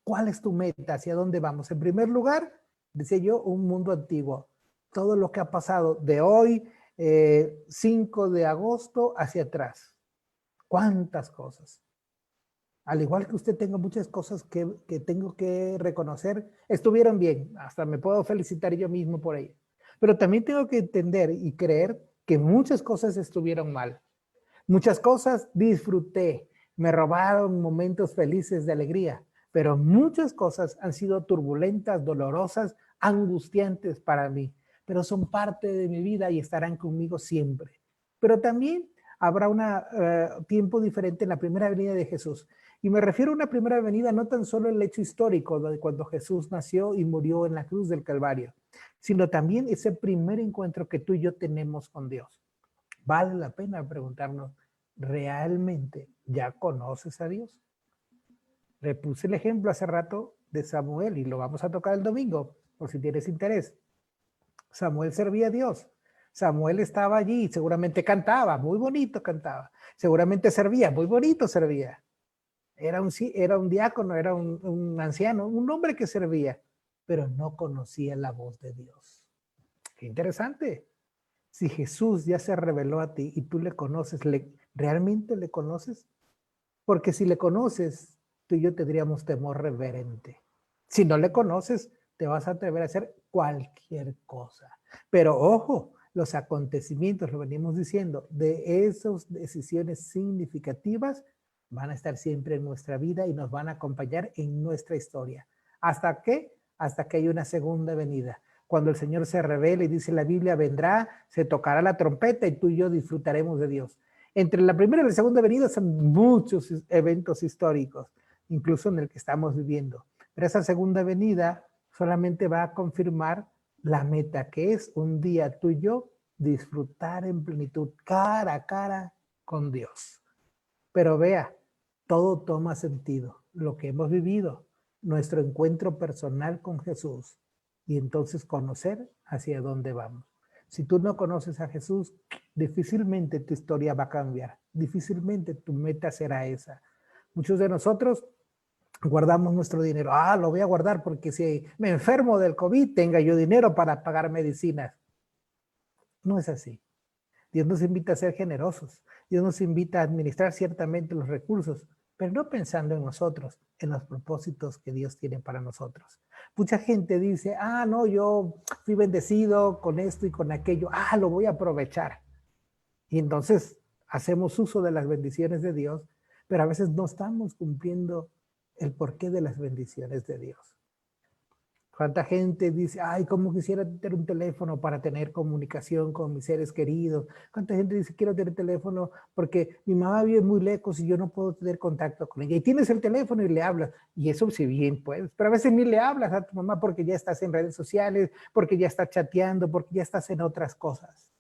¿Cuál es tu meta? ¿Hacia dónde vamos? En primer lugar, decía yo, un mundo antiguo. Todo lo que ha pasado de hoy, 5 de agosto, hacia atrás. ¿Cuántas cosas? Al igual que usted, tengo muchas cosas que tengo que reconocer, estuvieron bien, hasta me puedo felicitar yo mismo por ello. Pero también tengo que entender y creer que muchas cosas estuvieron mal. Muchas cosas disfruté, me robaron momentos felices de alegría, pero muchas cosas han sido turbulentas, dolorosas, angustiantes para mí, pero son parte de mi vida y estarán conmigo siempre. Pero también habrá un tiempo diferente en la primera venida de Jesús. Y me refiero a una primera venida no tan solo el hecho histórico de cuando Jesús nació y murió en la cruz del Calvario, sino también ese primer encuentro que tú y yo tenemos con Dios. Vale la pena preguntarnos, ¿realmente ya conoces a Dios? Le puse el ejemplo hace rato de Samuel y lo vamos a tocar el domingo, por si tienes interés. Samuel servía a Dios. Samuel estaba allí y seguramente cantaba, muy bonito cantaba. Seguramente servía, muy bonito servía. Era un diácono, era un anciano, un hombre que servía, pero no conocía la voz de Dios. Qué interesante. Si Jesús ya se reveló a ti y tú le conoces, ¿realmente le conoces? Porque si le conoces, tú y yo tendríamos temor reverente. Si no le conoces, te vas a atrever a hacer cualquier cosa. Pero ojo, los acontecimientos, lo venimos diciendo, de esas decisiones significativas van a estar siempre en nuestra vida y nos van a acompañar en nuestra historia. ¿Hasta qué? Hasta que haya una segunda venida. Cuando el Señor se revele y dice la Biblia, vendrá, se tocará la trompeta y tú y yo disfrutaremos de Dios. Entre la primera y la segunda venida son muchos eventos históricos, incluso en el que estamos viviendo. Pero esa segunda venida solamente va a confirmar la meta, que es un día tú y yo disfrutar en plenitud, cara a cara con Dios. Pero vea, todo toma sentido. Lo que hemos vivido, nuestro encuentro personal con Jesús y entonces conocer hacia dónde vamos. Si tú no conoces a Jesús, difícilmente tu historia va a cambiar. Difícilmente tu meta será esa. Muchos de nosotros guardamos nuestro dinero. Lo voy a guardar porque si me enfermo del COVID, tenga yo dinero para pagar medicinas. No es así. Dios nos invita a ser generosos. Dios nos invita a administrar ciertamente los recursos, pero no pensando en nosotros, en los propósitos que Dios tiene para nosotros. Mucha gente dice, no, yo fui bendecido con esto y con aquello, lo voy a aprovechar. Y entonces hacemos uso de las bendiciones de Dios, pero a veces no estamos cumpliendo el porqué de las bendiciones de Dios. ¿Cuánta gente dice, cómo quisiera tener un teléfono para tener comunicación con mis seres queridos? ¿Cuánta gente dice, quiero tener teléfono porque mi mamá vive muy lejos y yo no puedo tener contacto con ella? Y tienes el teléfono y le hablas. Y eso sí bien puedes, pero a veces ni le hablas a tu mamá porque ya estás en redes sociales, porque ya estás chateando, porque ya estás en otras cosas.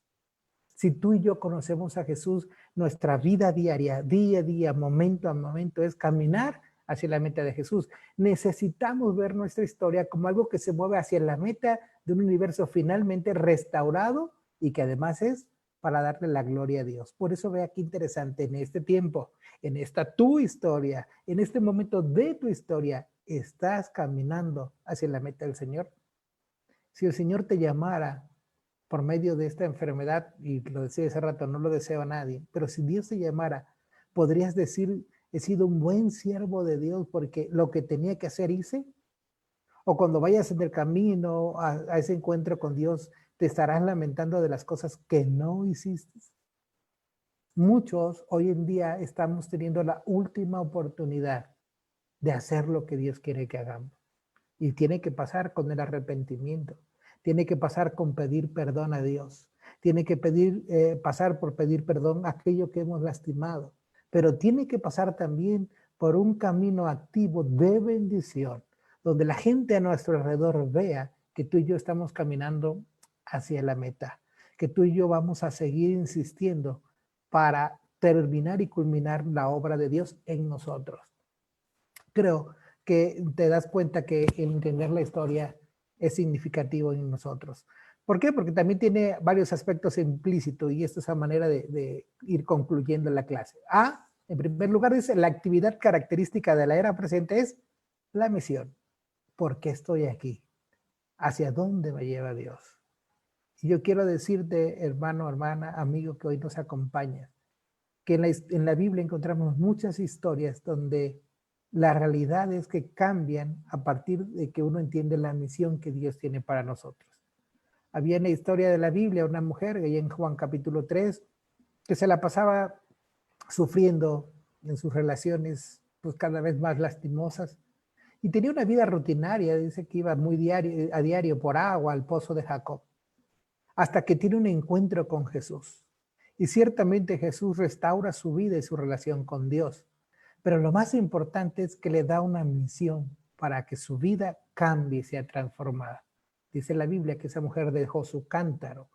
Si tú y yo conocemos a Jesús, nuestra vida diaria, día a día, momento a momento, es caminar hacia la meta de Jesús. Necesitamos ver nuestra historia como algo que se mueve hacia la meta de un universo finalmente restaurado y que además es para darle la gloria a Dios. Por eso vea qué interesante en este tiempo, en esta tu historia, en este momento de tu historia, ¿estás caminando hacia la meta del Señor? Si el Señor te llamara por medio de esta enfermedad, y lo decía hace rato, no lo deseo a nadie, pero si Dios te llamara, podrías decir, he sido un buen siervo de Dios porque lo que tenía que hacer hice. O cuando vayas en el camino a ese encuentro con Dios, te estarás lamentando de las cosas que no hiciste. Muchos hoy en día estamos teniendo la última oportunidad de hacer lo que Dios quiere que hagamos. Y tiene que pasar con el arrepentimiento. Tiene que pasar con pedir perdón a Dios. Tiene que pasar por pedir perdón a aquello que hemos lastimado. Pero tiene que pasar también por un camino activo de bendición, donde la gente a nuestro alrededor vea que tú y yo estamos caminando hacia la meta, que tú y yo vamos a seguir insistiendo para terminar y culminar la obra de Dios en nosotros. Creo que te das cuenta que el entender la historia es significativo en nosotros. ¿Por qué? Porque también tiene varios aspectos implícitos y esta es la manera de ir concluyendo la clase. En primer lugar, dice, la actividad característica de la era presente es la misión. ¿Por qué estoy aquí? ¿Hacia dónde me lleva Dios? Y yo quiero decirte, hermano, hermana, amigo que hoy nos acompaña, que en la Biblia encontramos muchas historias donde la realidad es que cambian a partir de que uno entiende la misión que Dios tiene para nosotros. Había en la historia de la Biblia una mujer, ahí en Juan capítulo 3, que se la pasaba sufriendo en sus relaciones pues cada vez más lastimosas y tenía una vida rutinaria, dice que iba a diario por agua al pozo de Jacob, hasta que tiene un encuentro con Jesús. Y ciertamente Jesús restaura su vida y su relación con Dios. Pero lo más importante es que le da una misión para que su vida cambie y sea transformada. Dice la Biblia que esa mujer dejó su cántaro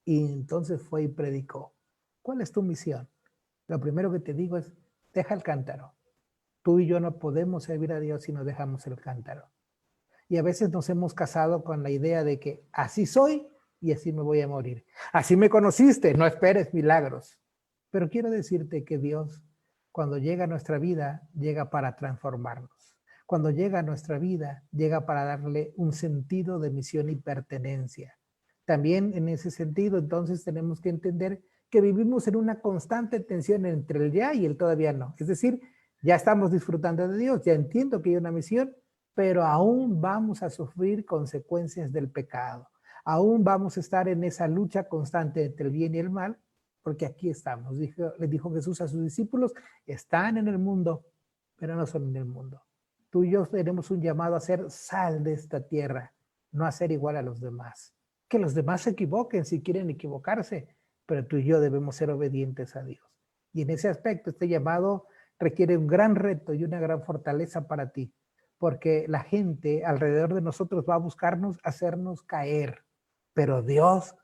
y entonces fue y predicó. ¿Cuál es tu misión? Lo primero que te digo es, deja el cántaro. Tú y yo no podemos servir a Dios si no dejamos el cántaro. Y a veces nos hemos casado con la idea de que así soy y así me voy a morir. Así me conociste, no esperes milagros. Pero quiero decirte que Dios, cuando llega a nuestra vida, llega para transformarnos. Cuando llega a nuestra vida, llega para darle un sentido de misión y pertenencia. También en ese sentido, entonces tenemos que entender que vivimos en una constante tensión entre el ya y el todavía no. Es decir, ya estamos disfrutando de Dios, ya entiendo que hay una misión, pero aún vamos a sufrir consecuencias del pecado. Aún vamos a estar en esa lucha constante entre el bien y el mal, porque aquí estamos. Le dijo Jesús a sus discípulos, están en el mundo, pero no son en el mundo. Tú y yo tenemos un llamado a ser sal de esta tierra, no a ser igual a los demás. Que los demás se equivoquen si quieren equivocarse, pero tú y yo debemos ser obedientes a Dios. Y en ese aspecto, este llamado requiere un gran reto y una gran fortaleza para ti, porque la gente alrededor de nosotros va a buscarnos, hacernos caer, pero Dios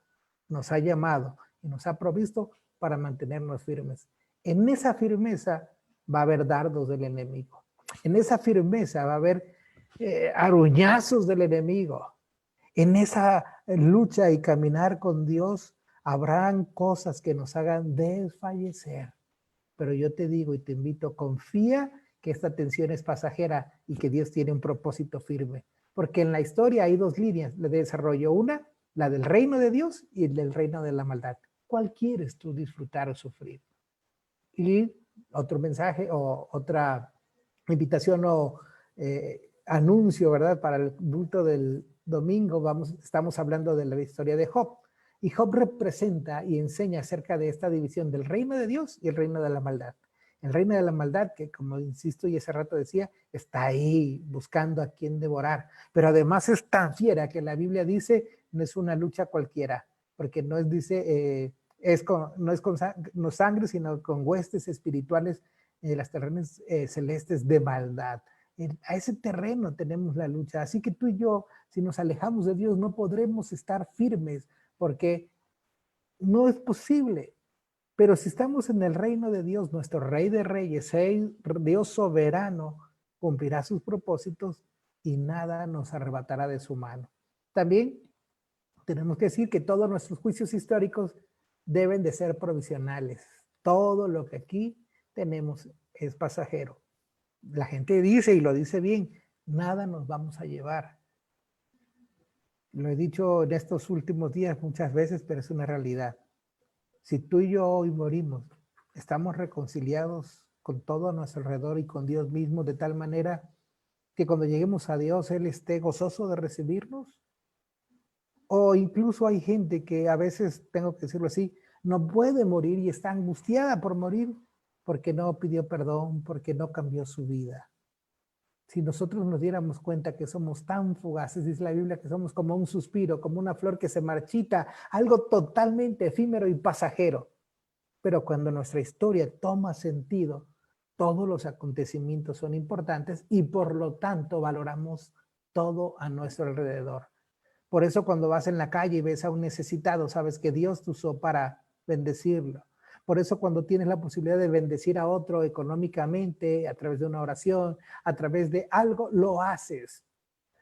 nos ha llamado y nos ha provisto para mantenernos firmes. En esa firmeza va a haber dardos del enemigo. En esa firmeza va a haber aruñazos del enemigo. En esa lucha y caminar con Dios habrán cosas que nos hagan desfallecer. Pero yo te digo y te invito, confía que esta tensión es pasajera y que Dios tiene un propósito firme. Porque en la historia hay dos líneas de desarrollo. Una, la del reino de Dios y el del reino de la maldad. ¿Cuál quieres tú disfrutar o sufrir? Y otro mensaje o otra invitación o anuncio, ¿verdad? Para el culto del domingo estamos hablando de la historia de Job. Y Job representa y enseña acerca de esta división del reino de Dios y el reino de la maldad. El reino de la maldad, que como insisto y hace rato decía, está ahí buscando a quien devorar. Pero además es tan fiera que la Biblia dice, no es una lucha cualquiera, porque no es, dice, no es con no sangre, sino con huestes espirituales de las terrenos celestes de maldad. A ese terreno tenemos la lucha. Así que tú y yo, si nos alejamos de Dios, no podremos estar firmes, porque no es posible. Pero si estamos en el reino de Dios, nuestro Rey de Reyes, Dios soberano, cumplirá sus propósitos y nada nos arrebatará de su mano. También tenemos que decir que todos nuestros juicios históricos deben de ser provisionales. Todo lo que aquí tenemos es pasajero. La gente dice, y lo dice bien, nada nos vamos a llevar. Lo he dicho en estos últimos días muchas veces, pero es una realidad. Si tú y yo hoy morimos, estamos reconciliados con todo a nuestro alrededor y con Dios mismo de tal manera que cuando lleguemos a Dios, Él esté gozoso de recibirnos. O incluso hay gente que a veces, tengo que decirlo así, no puede morir y está angustiada por morir porque no pidió perdón, porque no cambió su vida. Si nosotros nos diéramos cuenta que somos tan fugaces, dice la Biblia, que somos como un suspiro, como una flor que se marchita, algo totalmente efímero y pasajero. Pero cuando nuestra historia toma sentido, todos los acontecimientos son importantes y por lo tanto valoramos todo a nuestro alrededor. Por eso cuando vas en la calle y ves a un necesitado, sabes que Dios te usó para bendecirlo. Por eso cuando tienes la posibilidad de bendecir a otro económicamente, a través de una oración, a través de algo, lo haces.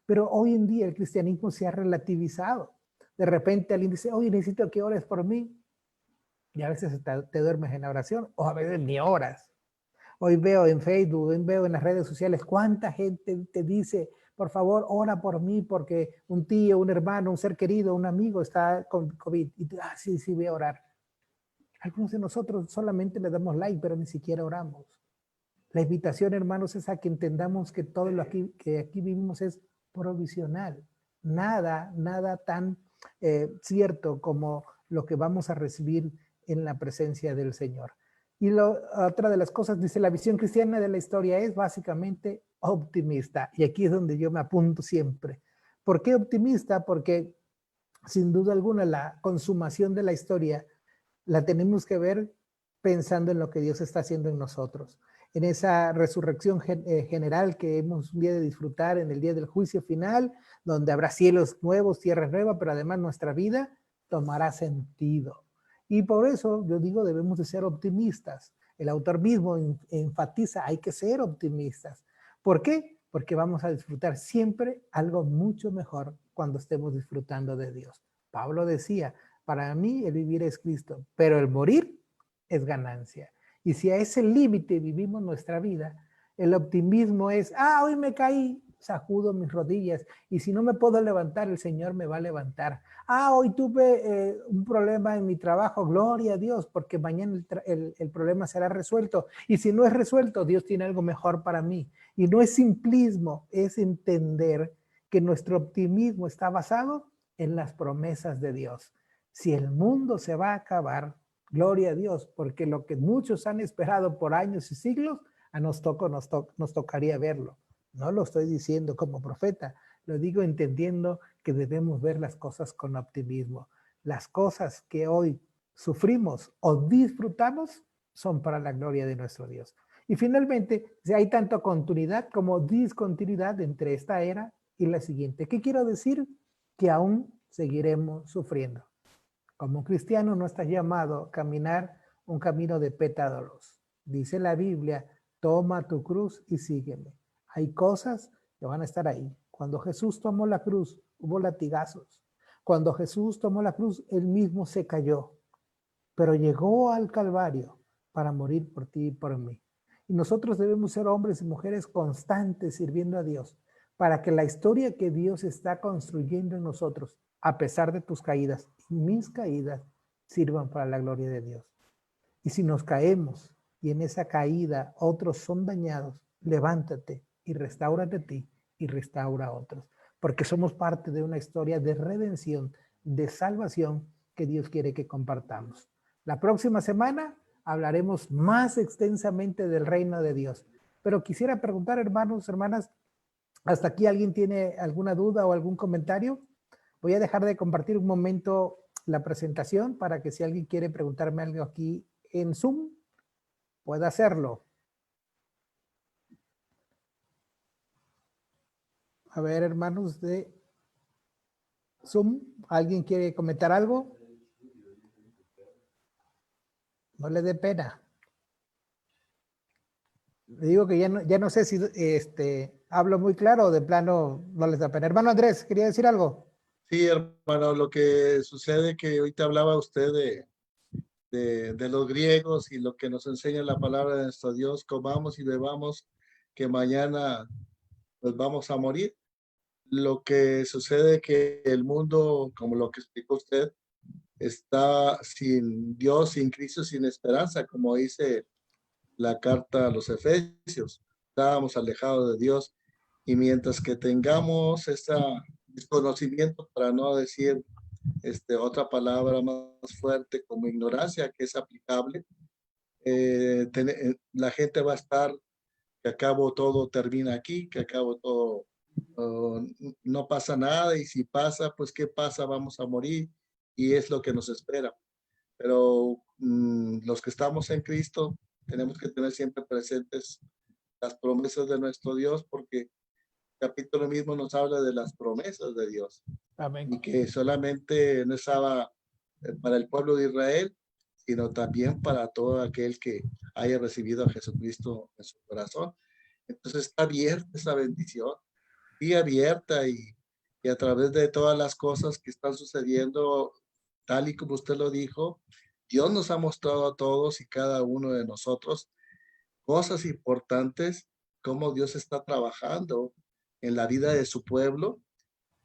Pero hoy en día el cristianismo se ha relativizado. De repente alguien dice, oye, necesito que ores por mí. Y a veces te duermes en la oración o a veces ni oras. Hoy veo en Facebook, hoy veo en las redes sociales cuánta gente te dice, por favor, ora por mí porque un tío, un hermano, un ser querido, un amigo está con COVID. Y tú, sí, sí, voy a orar. Algunos de nosotros solamente le damos like, pero ni siquiera oramos. La invitación, hermanos, es a que entendamos que todo lo que aquí vivimos es provisional. Nada, nada tan cierto como lo que vamos a recibir en la presencia del Señor. Y otra de las cosas, dice, la visión cristiana de la historia es básicamente optimista. Y aquí es donde yo me apunto siempre. ¿Por qué optimista? Porque sin duda alguna la consumación de la historia la tenemos que ver pensando en lo que Dios está haciendo en nosotros, en esa resurrección general que hemos un día de disfrutar en el día del juicio final, donde habrá cielos nuevos, tierra nueva, pero además nuestra vida tomará sentido. Y por eso yo digo, debemos de ser optimistas. El autor mismo enfatiza, hay que ser optimistas. ¿Por qué? Porque vamos a disfrutar siempre algo mucho mejor cuando estemos disfrutando de Dios. Pablo decía, para mí el vivir es Cristo, pero el morir es ganancia. Y si a ese límite vivimos nuestra vida, el optimismo es, hoy me caí, sacudo mis rodillas, y si no me puedo levantar, el Señor me va a levantar. Hoy tuve un problema en mi trabajo, gloria a Dios, porque mañana el problema será resuelto. Y si no es resuelto, Dios tiene algo mejor para mí. Y no es simplismo, es entender que nuestro optimismo está basado en las promesas de Dios. Si el mundo se va a acabar, gloria a Dios, porque lo que muchos han esperado por años y siglos, nos tocaría verlo. No lo estoy diciendo como profeta, lo digo entendiendo que debemos ver las cosas con optimismo. Las cosas que hoy sufrimos o disfrutamos son para la gloria de nuestro Dios. Y finalmente, si hay tanto continuidad como discontinuidad entre esta era y la siguiente. ¿Qué quiero decir? Que aún seguiremos sufriendo. Como cristiano no estás llamado a caminar un camino de pétalos. Dice la Biblia, toma tu cruz y sígueme. Hay cosas que van a estar ahí. Cuando Jesús tomó la cruz, hubo latigazos. Cuando Jesús tomó la cruz, él mismo se cayó. Pero llegó al Calvario para morir por ti y por mí. Y nosotros debemos ser hombres y mujeres constantes sirviendo a Dios para que la historia que Dios está construyendo en nosotros, a pesar de tus caídas y mis caídas, sirvan para la gloria de Dios. Y si nos caemos y en esa caída otros son dañados, levántate y restáurate a ti y restaura a otros. Porque somos parte de una historia de redención, de salvación que Dios quiere que compartamos. La próxima semana hablaremos más extensamente del reino de Dios. Pero quisiera preguntar, hermanos, hermanas, ¿hasta aquí alguien tiene alguna duda o algún comentario? Voy a dejar de compartir un momento la presentación para que si alguien quiere preguntarme algo aquí en Zoom, pueda hacerlo. A ver, hermanos de Zoom, ¿alguien quiere comentar algo? No le dé pena. Le digo que ya no sé si hablo muy claro o de plano no les da pena. Hermano Andrés, ¿quería decir algo? Sí, hermano, lo que sucede que ahorita hablaba usted de los griegos y lo que nos enseña la palabra de nuestro Dios, comamos y bebamos, que mañana pues vamos a morir. lo que sucede es que el mundo, como lo que explicó usted, está sin Dios, sin Cristo, sin esperanza, como dice la carta a los Efesios. Estábamos alejados de Dios y mientras que tengamos ese desconocimiento, para no decir otra palabra más fuerte como ignorancia, que es aplicable, la gente va a estar que acabo todo termina aquí, que acabo todo no pasa nada y si pasa, pues ¿qué pasa? Vamos a morir y es lo que nos espera. Pero los que estamos en Cristo tenemos que tener siempre presentes las promesas de nuestro Dios porque el capítulo mismo nos habla de las promesas de Dios. Amén. Y que solamente no estaba para el pueblo de Israel, sino también para todo aquel que haya recibido a Jesucristo en su corazón. Entonces está abierta esa bendición, y abierta y a través de todas las cosas que están sucediendo, tal y como usted lo dijo, Dios nos ha mostrado a todos y cada uno de nosotros cosas importantes, cómo Dios está trabajando en la vida de su pueblo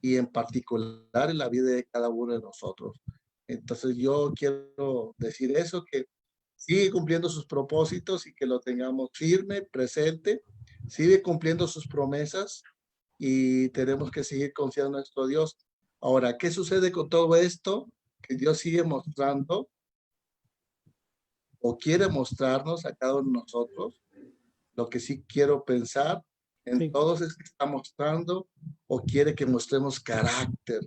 y en particular en la vida de cada uno de nosotros. Entonces yo quiero decir eso, que sigue cumpliendo sus propósitos y que lo tengamos firme, presente, sigue cumpliendo sus promesas y tenemos que seguir confiando en nuestro Dios. Ahora, ¿qué sucede con todo esto? Que Dios sigue mostrando o quiere mostrarnos a cada uno de nosotros. Lo que sí quiero pensar en todos es que está mostrando o quiere que mostremos carácter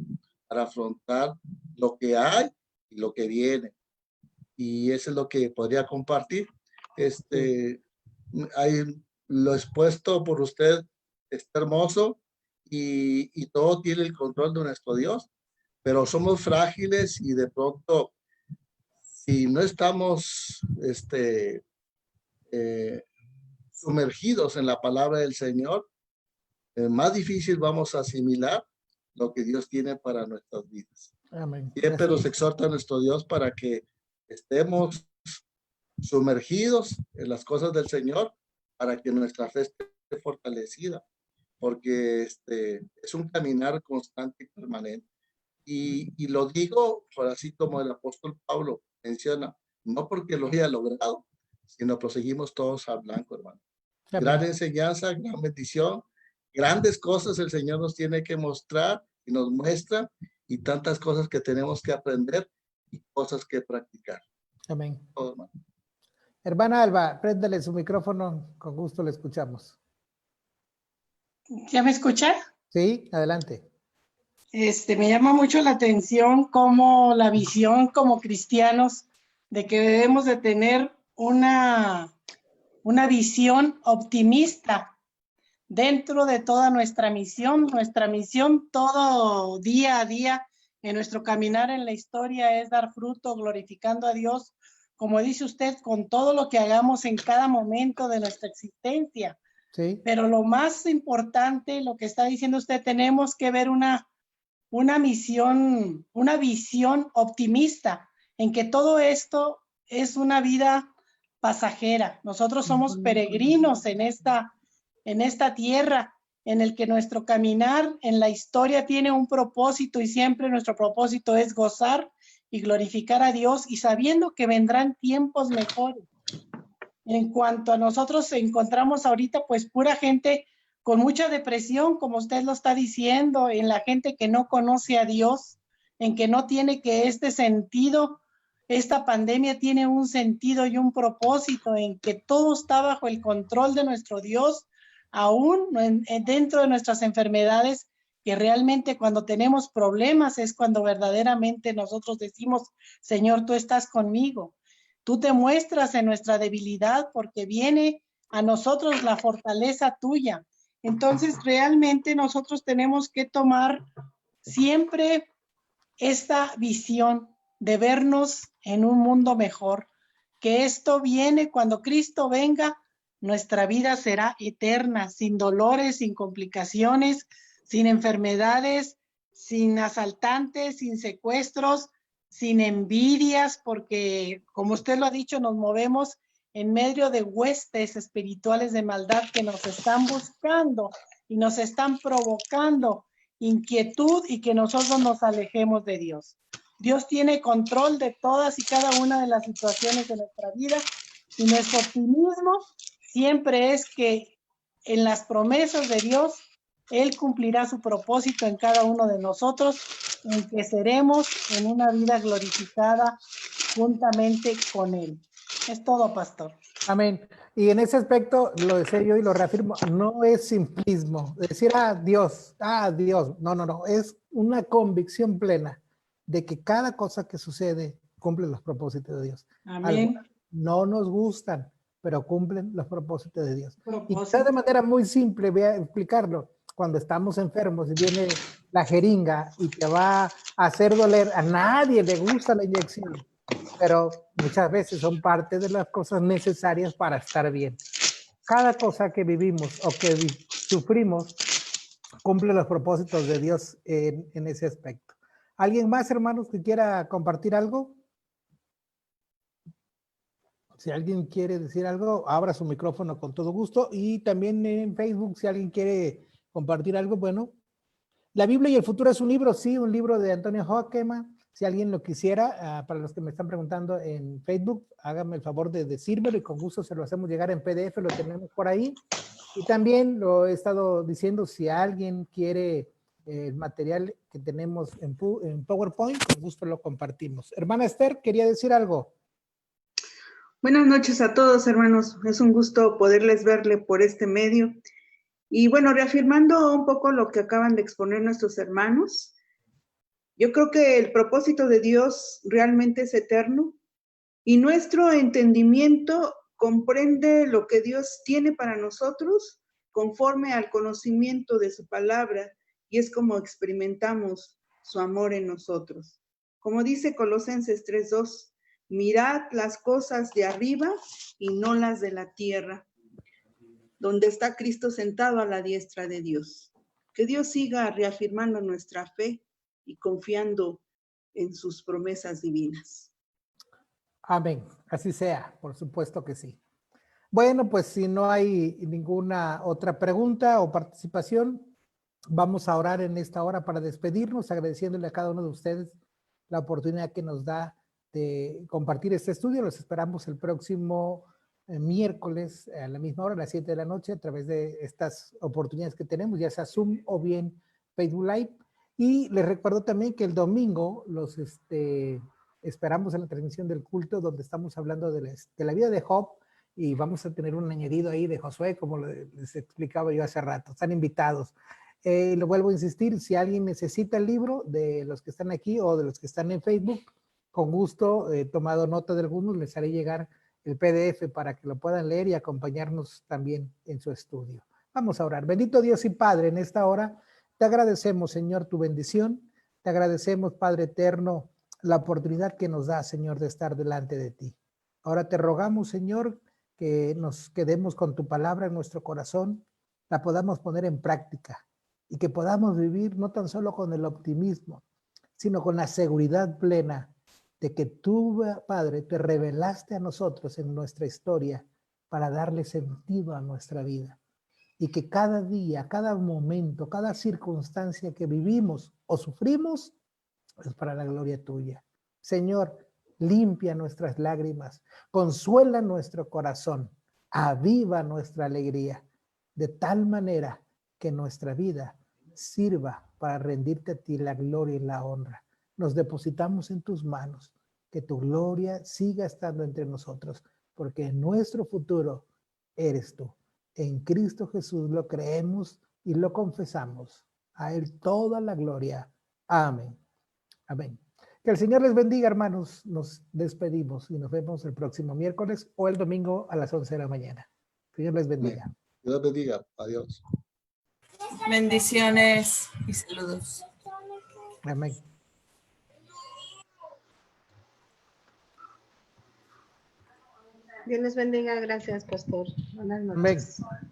para afrontar lo que hay y lo que viene. Y eso es lo que podría compartir. Hay, lo expuesto por usted está hermoso y todo tiene el control de nuestro Dios, pero somos frágiles y de pronto, si no estamos sumergidos en la palabra del Señor, más difícil vamos a asimilar lo que Dios tiene para nuestras vidas. Amén. Siempre nos exhorta a nuestro Dios para que estemos sumergidos en las cosas del Señor, para que nuestra fe esté fortalecida, porque es un caminar constante y permanente. Y lo digo por así como el apóstol Pablo menciona, no porque lo haya logrado, sino proseguimos todos al blanco, hermano. Amén. Gran enseñanza, gran bendición, grandes cosas el Señor nos tiene que mostrar y nos muestra, y tantas cosas que tenemos que aprender y cosas que practicar. Amén. Todo, hermano. Hermana Alba, préndale su micrófono, con gusto le escuchamos. ¿Ya me escucha? Sí, adelante. Me llama mucho la atención cómo la visión como cristianos de que debemos de tener una visión optimista dentro de toda nuestra misión. Nuestra misión todo día a día en nuestro caminar en la historia es dar fruto glorificando a Dios, como dice usted, con todo lo que hagamos en cada momento de nuestra existencia. Sí. Pero lo más importante, lo que está diciendo usted, tenemos que ver una visión optimista en que todo esto es una vida pasajera. Nosotros somos peregrinos en esta tierra, en el que nuestro caminar en la historia tiene un propósito y siempre nuestro propósito es gozar y glorificar a Dios y sabiendo que vendrán tiempos mejores. En cuanto a nosotros encontramos ahorita pues pura gente con mucha depresión, como usted lo está diciendo, en la gente que no conoce a Dios, en que no tiene que este sentido, esta pandemia tiene un sentido y un propósito, en que todo está bajo el control de nuestro Dios, aún dentro de nuestras enfermedades, que realmente cuando tenemos problemas es cuando verdaderamente nosotros decimos, Señor, tú estás conmigo. Tú te muestras en nuestra debilidad porque viene a nosotros la fortaleza tuya. Entonces, realmente nosotros tenemos que tomar siempre esta visión de vernos en un mundo mejor, que esto viene cuando Cristo venga, nuestra vida será eterna, sin dolores, sin complicaciones, sin enfermedades, sin asaltantes, sin secuestros, sin envidias, porque como usted lo ha dicho, nos movemos en medio de huestes espirituales de maldad que nos están buscando y nos están provocando inquietud y que nosotros nos alejemos de Dios. Dios tiene control de todas y cada una de las situaciones de nuestra vida y nuestro optimismo siempre es que en las promesas de Dios, Él cumplirá su propósito en cada uno de nosotros, en que seremos en una vida glorificada juntamente con Él. Es todo, pastor. Amén. Y en ese aspecto, lo decía yo y lo reafirmo, no es simplismo. Decir, Dios. No, no, no. Es una convicción plena de que cada cosa que sucede cumple los propósitos de Dios. Amén. Algunas no nos gustan, pero cumplen los propósitos de Dios. Y Propósito. quizás de manera muy simple, voy a explicarlo. Cuando estamos enfermos y viene la jeringa y te va a hacer doler, a nadie le gusta la inyección, pero muchas veces son parte de las cosas necesarias para estar bien. Cada cosa que vivimos o que sufrimos cumple los propósitos de Dios en ese aspecto. ¿Alguien más, hermanos, que quiera compartir algo? Si alguien quiere decir algo, abra su micrófono con todo gusto. Y también en Facebook, si alguien quiere compartir algo, bueno. La Biblia y el futuro es un libro, sí, un libro de Antonio Hockema. Si alguien lo quisiera, para los que me están preguntando en Facebook, háganme el favor de decírmelo y con gusto se lo hacemos llegar en PDF, lo tenemos por ahí. Y también lo he estado diciendo, si alguien quiere el material que tenemos en PowerPoint, con gusto lo compartimos. Hermana Esther, ¿quería decir algo? Buenas noches a todos, hermanos. Es un gusto poderles verle por este medio. Y bueno, reafirmando un poco lo que acaban de exponer nuestros hermanos, yo creo que el propósito de Dios realmente es eterno y nuestro entendimiento comprende lo que Dios tiene para nosotros conforme al conocimiento de su palabra, y es como experimentamos su amor en nosotros. Como dice Colosenses 3:2, mirad las cosas de arriba y no las de la tierra, donde está Cristo sentado a la diestra de Dios. Que Dios siga reafirmando nuestra fe y confiando en sus promesas divinas. Amén. Así sea, por supuesto que sí. Bueno, pues si no hay ninguna otra pregunta o participación, vamos a orar en esta hora para despedirnos, agradeciéndole a cada uno de ustedes la oportunidad que nos da de compartir este estudio. Los esperamos el próximo miércoles a la misma hora, a las 7 de la noche, a través de estas oportunidades que tenemos, ya sea Zoom o bien Facebook Live. Y les recuerdo también que el domingo los esperamos en la transmisión del culto, donde estamos hablando de la vida de Job, y vamos a tener un añadido ahí de Josué, como les explicaba yo hace rato. Están invitados. Lo vuelvo a insistir, si alguien necesita el libro de los que están aquí o de los que están en Facebook, con gusto, he tomado nota de algunos, les haré llegar el PDF para que lo puedan leer y acompañarnos también en su estudio. Vamos a orar. Bendito Dios y Padre, en esta hora te agradecemos, Señor, tu bendición. Te agradecemos, Padre eterno, la oportunidad que nos da, Señor, de estar delante de ti. Ahora te rogamos, Señor, que nos quedemos con tu palabra en nuestro corazón, la podamos poner en práctica y que podamos vivir no tan solo con el optimismo, sino con la seguridad plena de que tú, Padre, te revelaste a nosotros en nuestra historia para darle sentido a nuestra vida. Y que cada día, cada momento, cada circunstancia que vivimos o sufrimos es para la gloria tuya. Señor, limpia nuestras lágrimas, consuela nuestro corazón, aviva nuestra alegría, de tal manera que nuestra vida sirva para rendirte a ti la gloria y la honra. Nos depositamos en tus manos, que tu gloria siga estando entre nosotros, porque en nuestro futuro eres tú. En Cristo Jesús lo creemos y lo confesamos. A Él toda la gloria. Amén. Amén. Que el Señor les bendiga, hermanos. Nos despedimos y nos vemos el próximo miércoles o el domingo a las 11 de la mañana. Que Dios les bendiga. Dios bendiga. Adiós. Bendiciones y saludos. Amén. Dios les bendiga. Gracias, pastor. Buenas noches. Amén.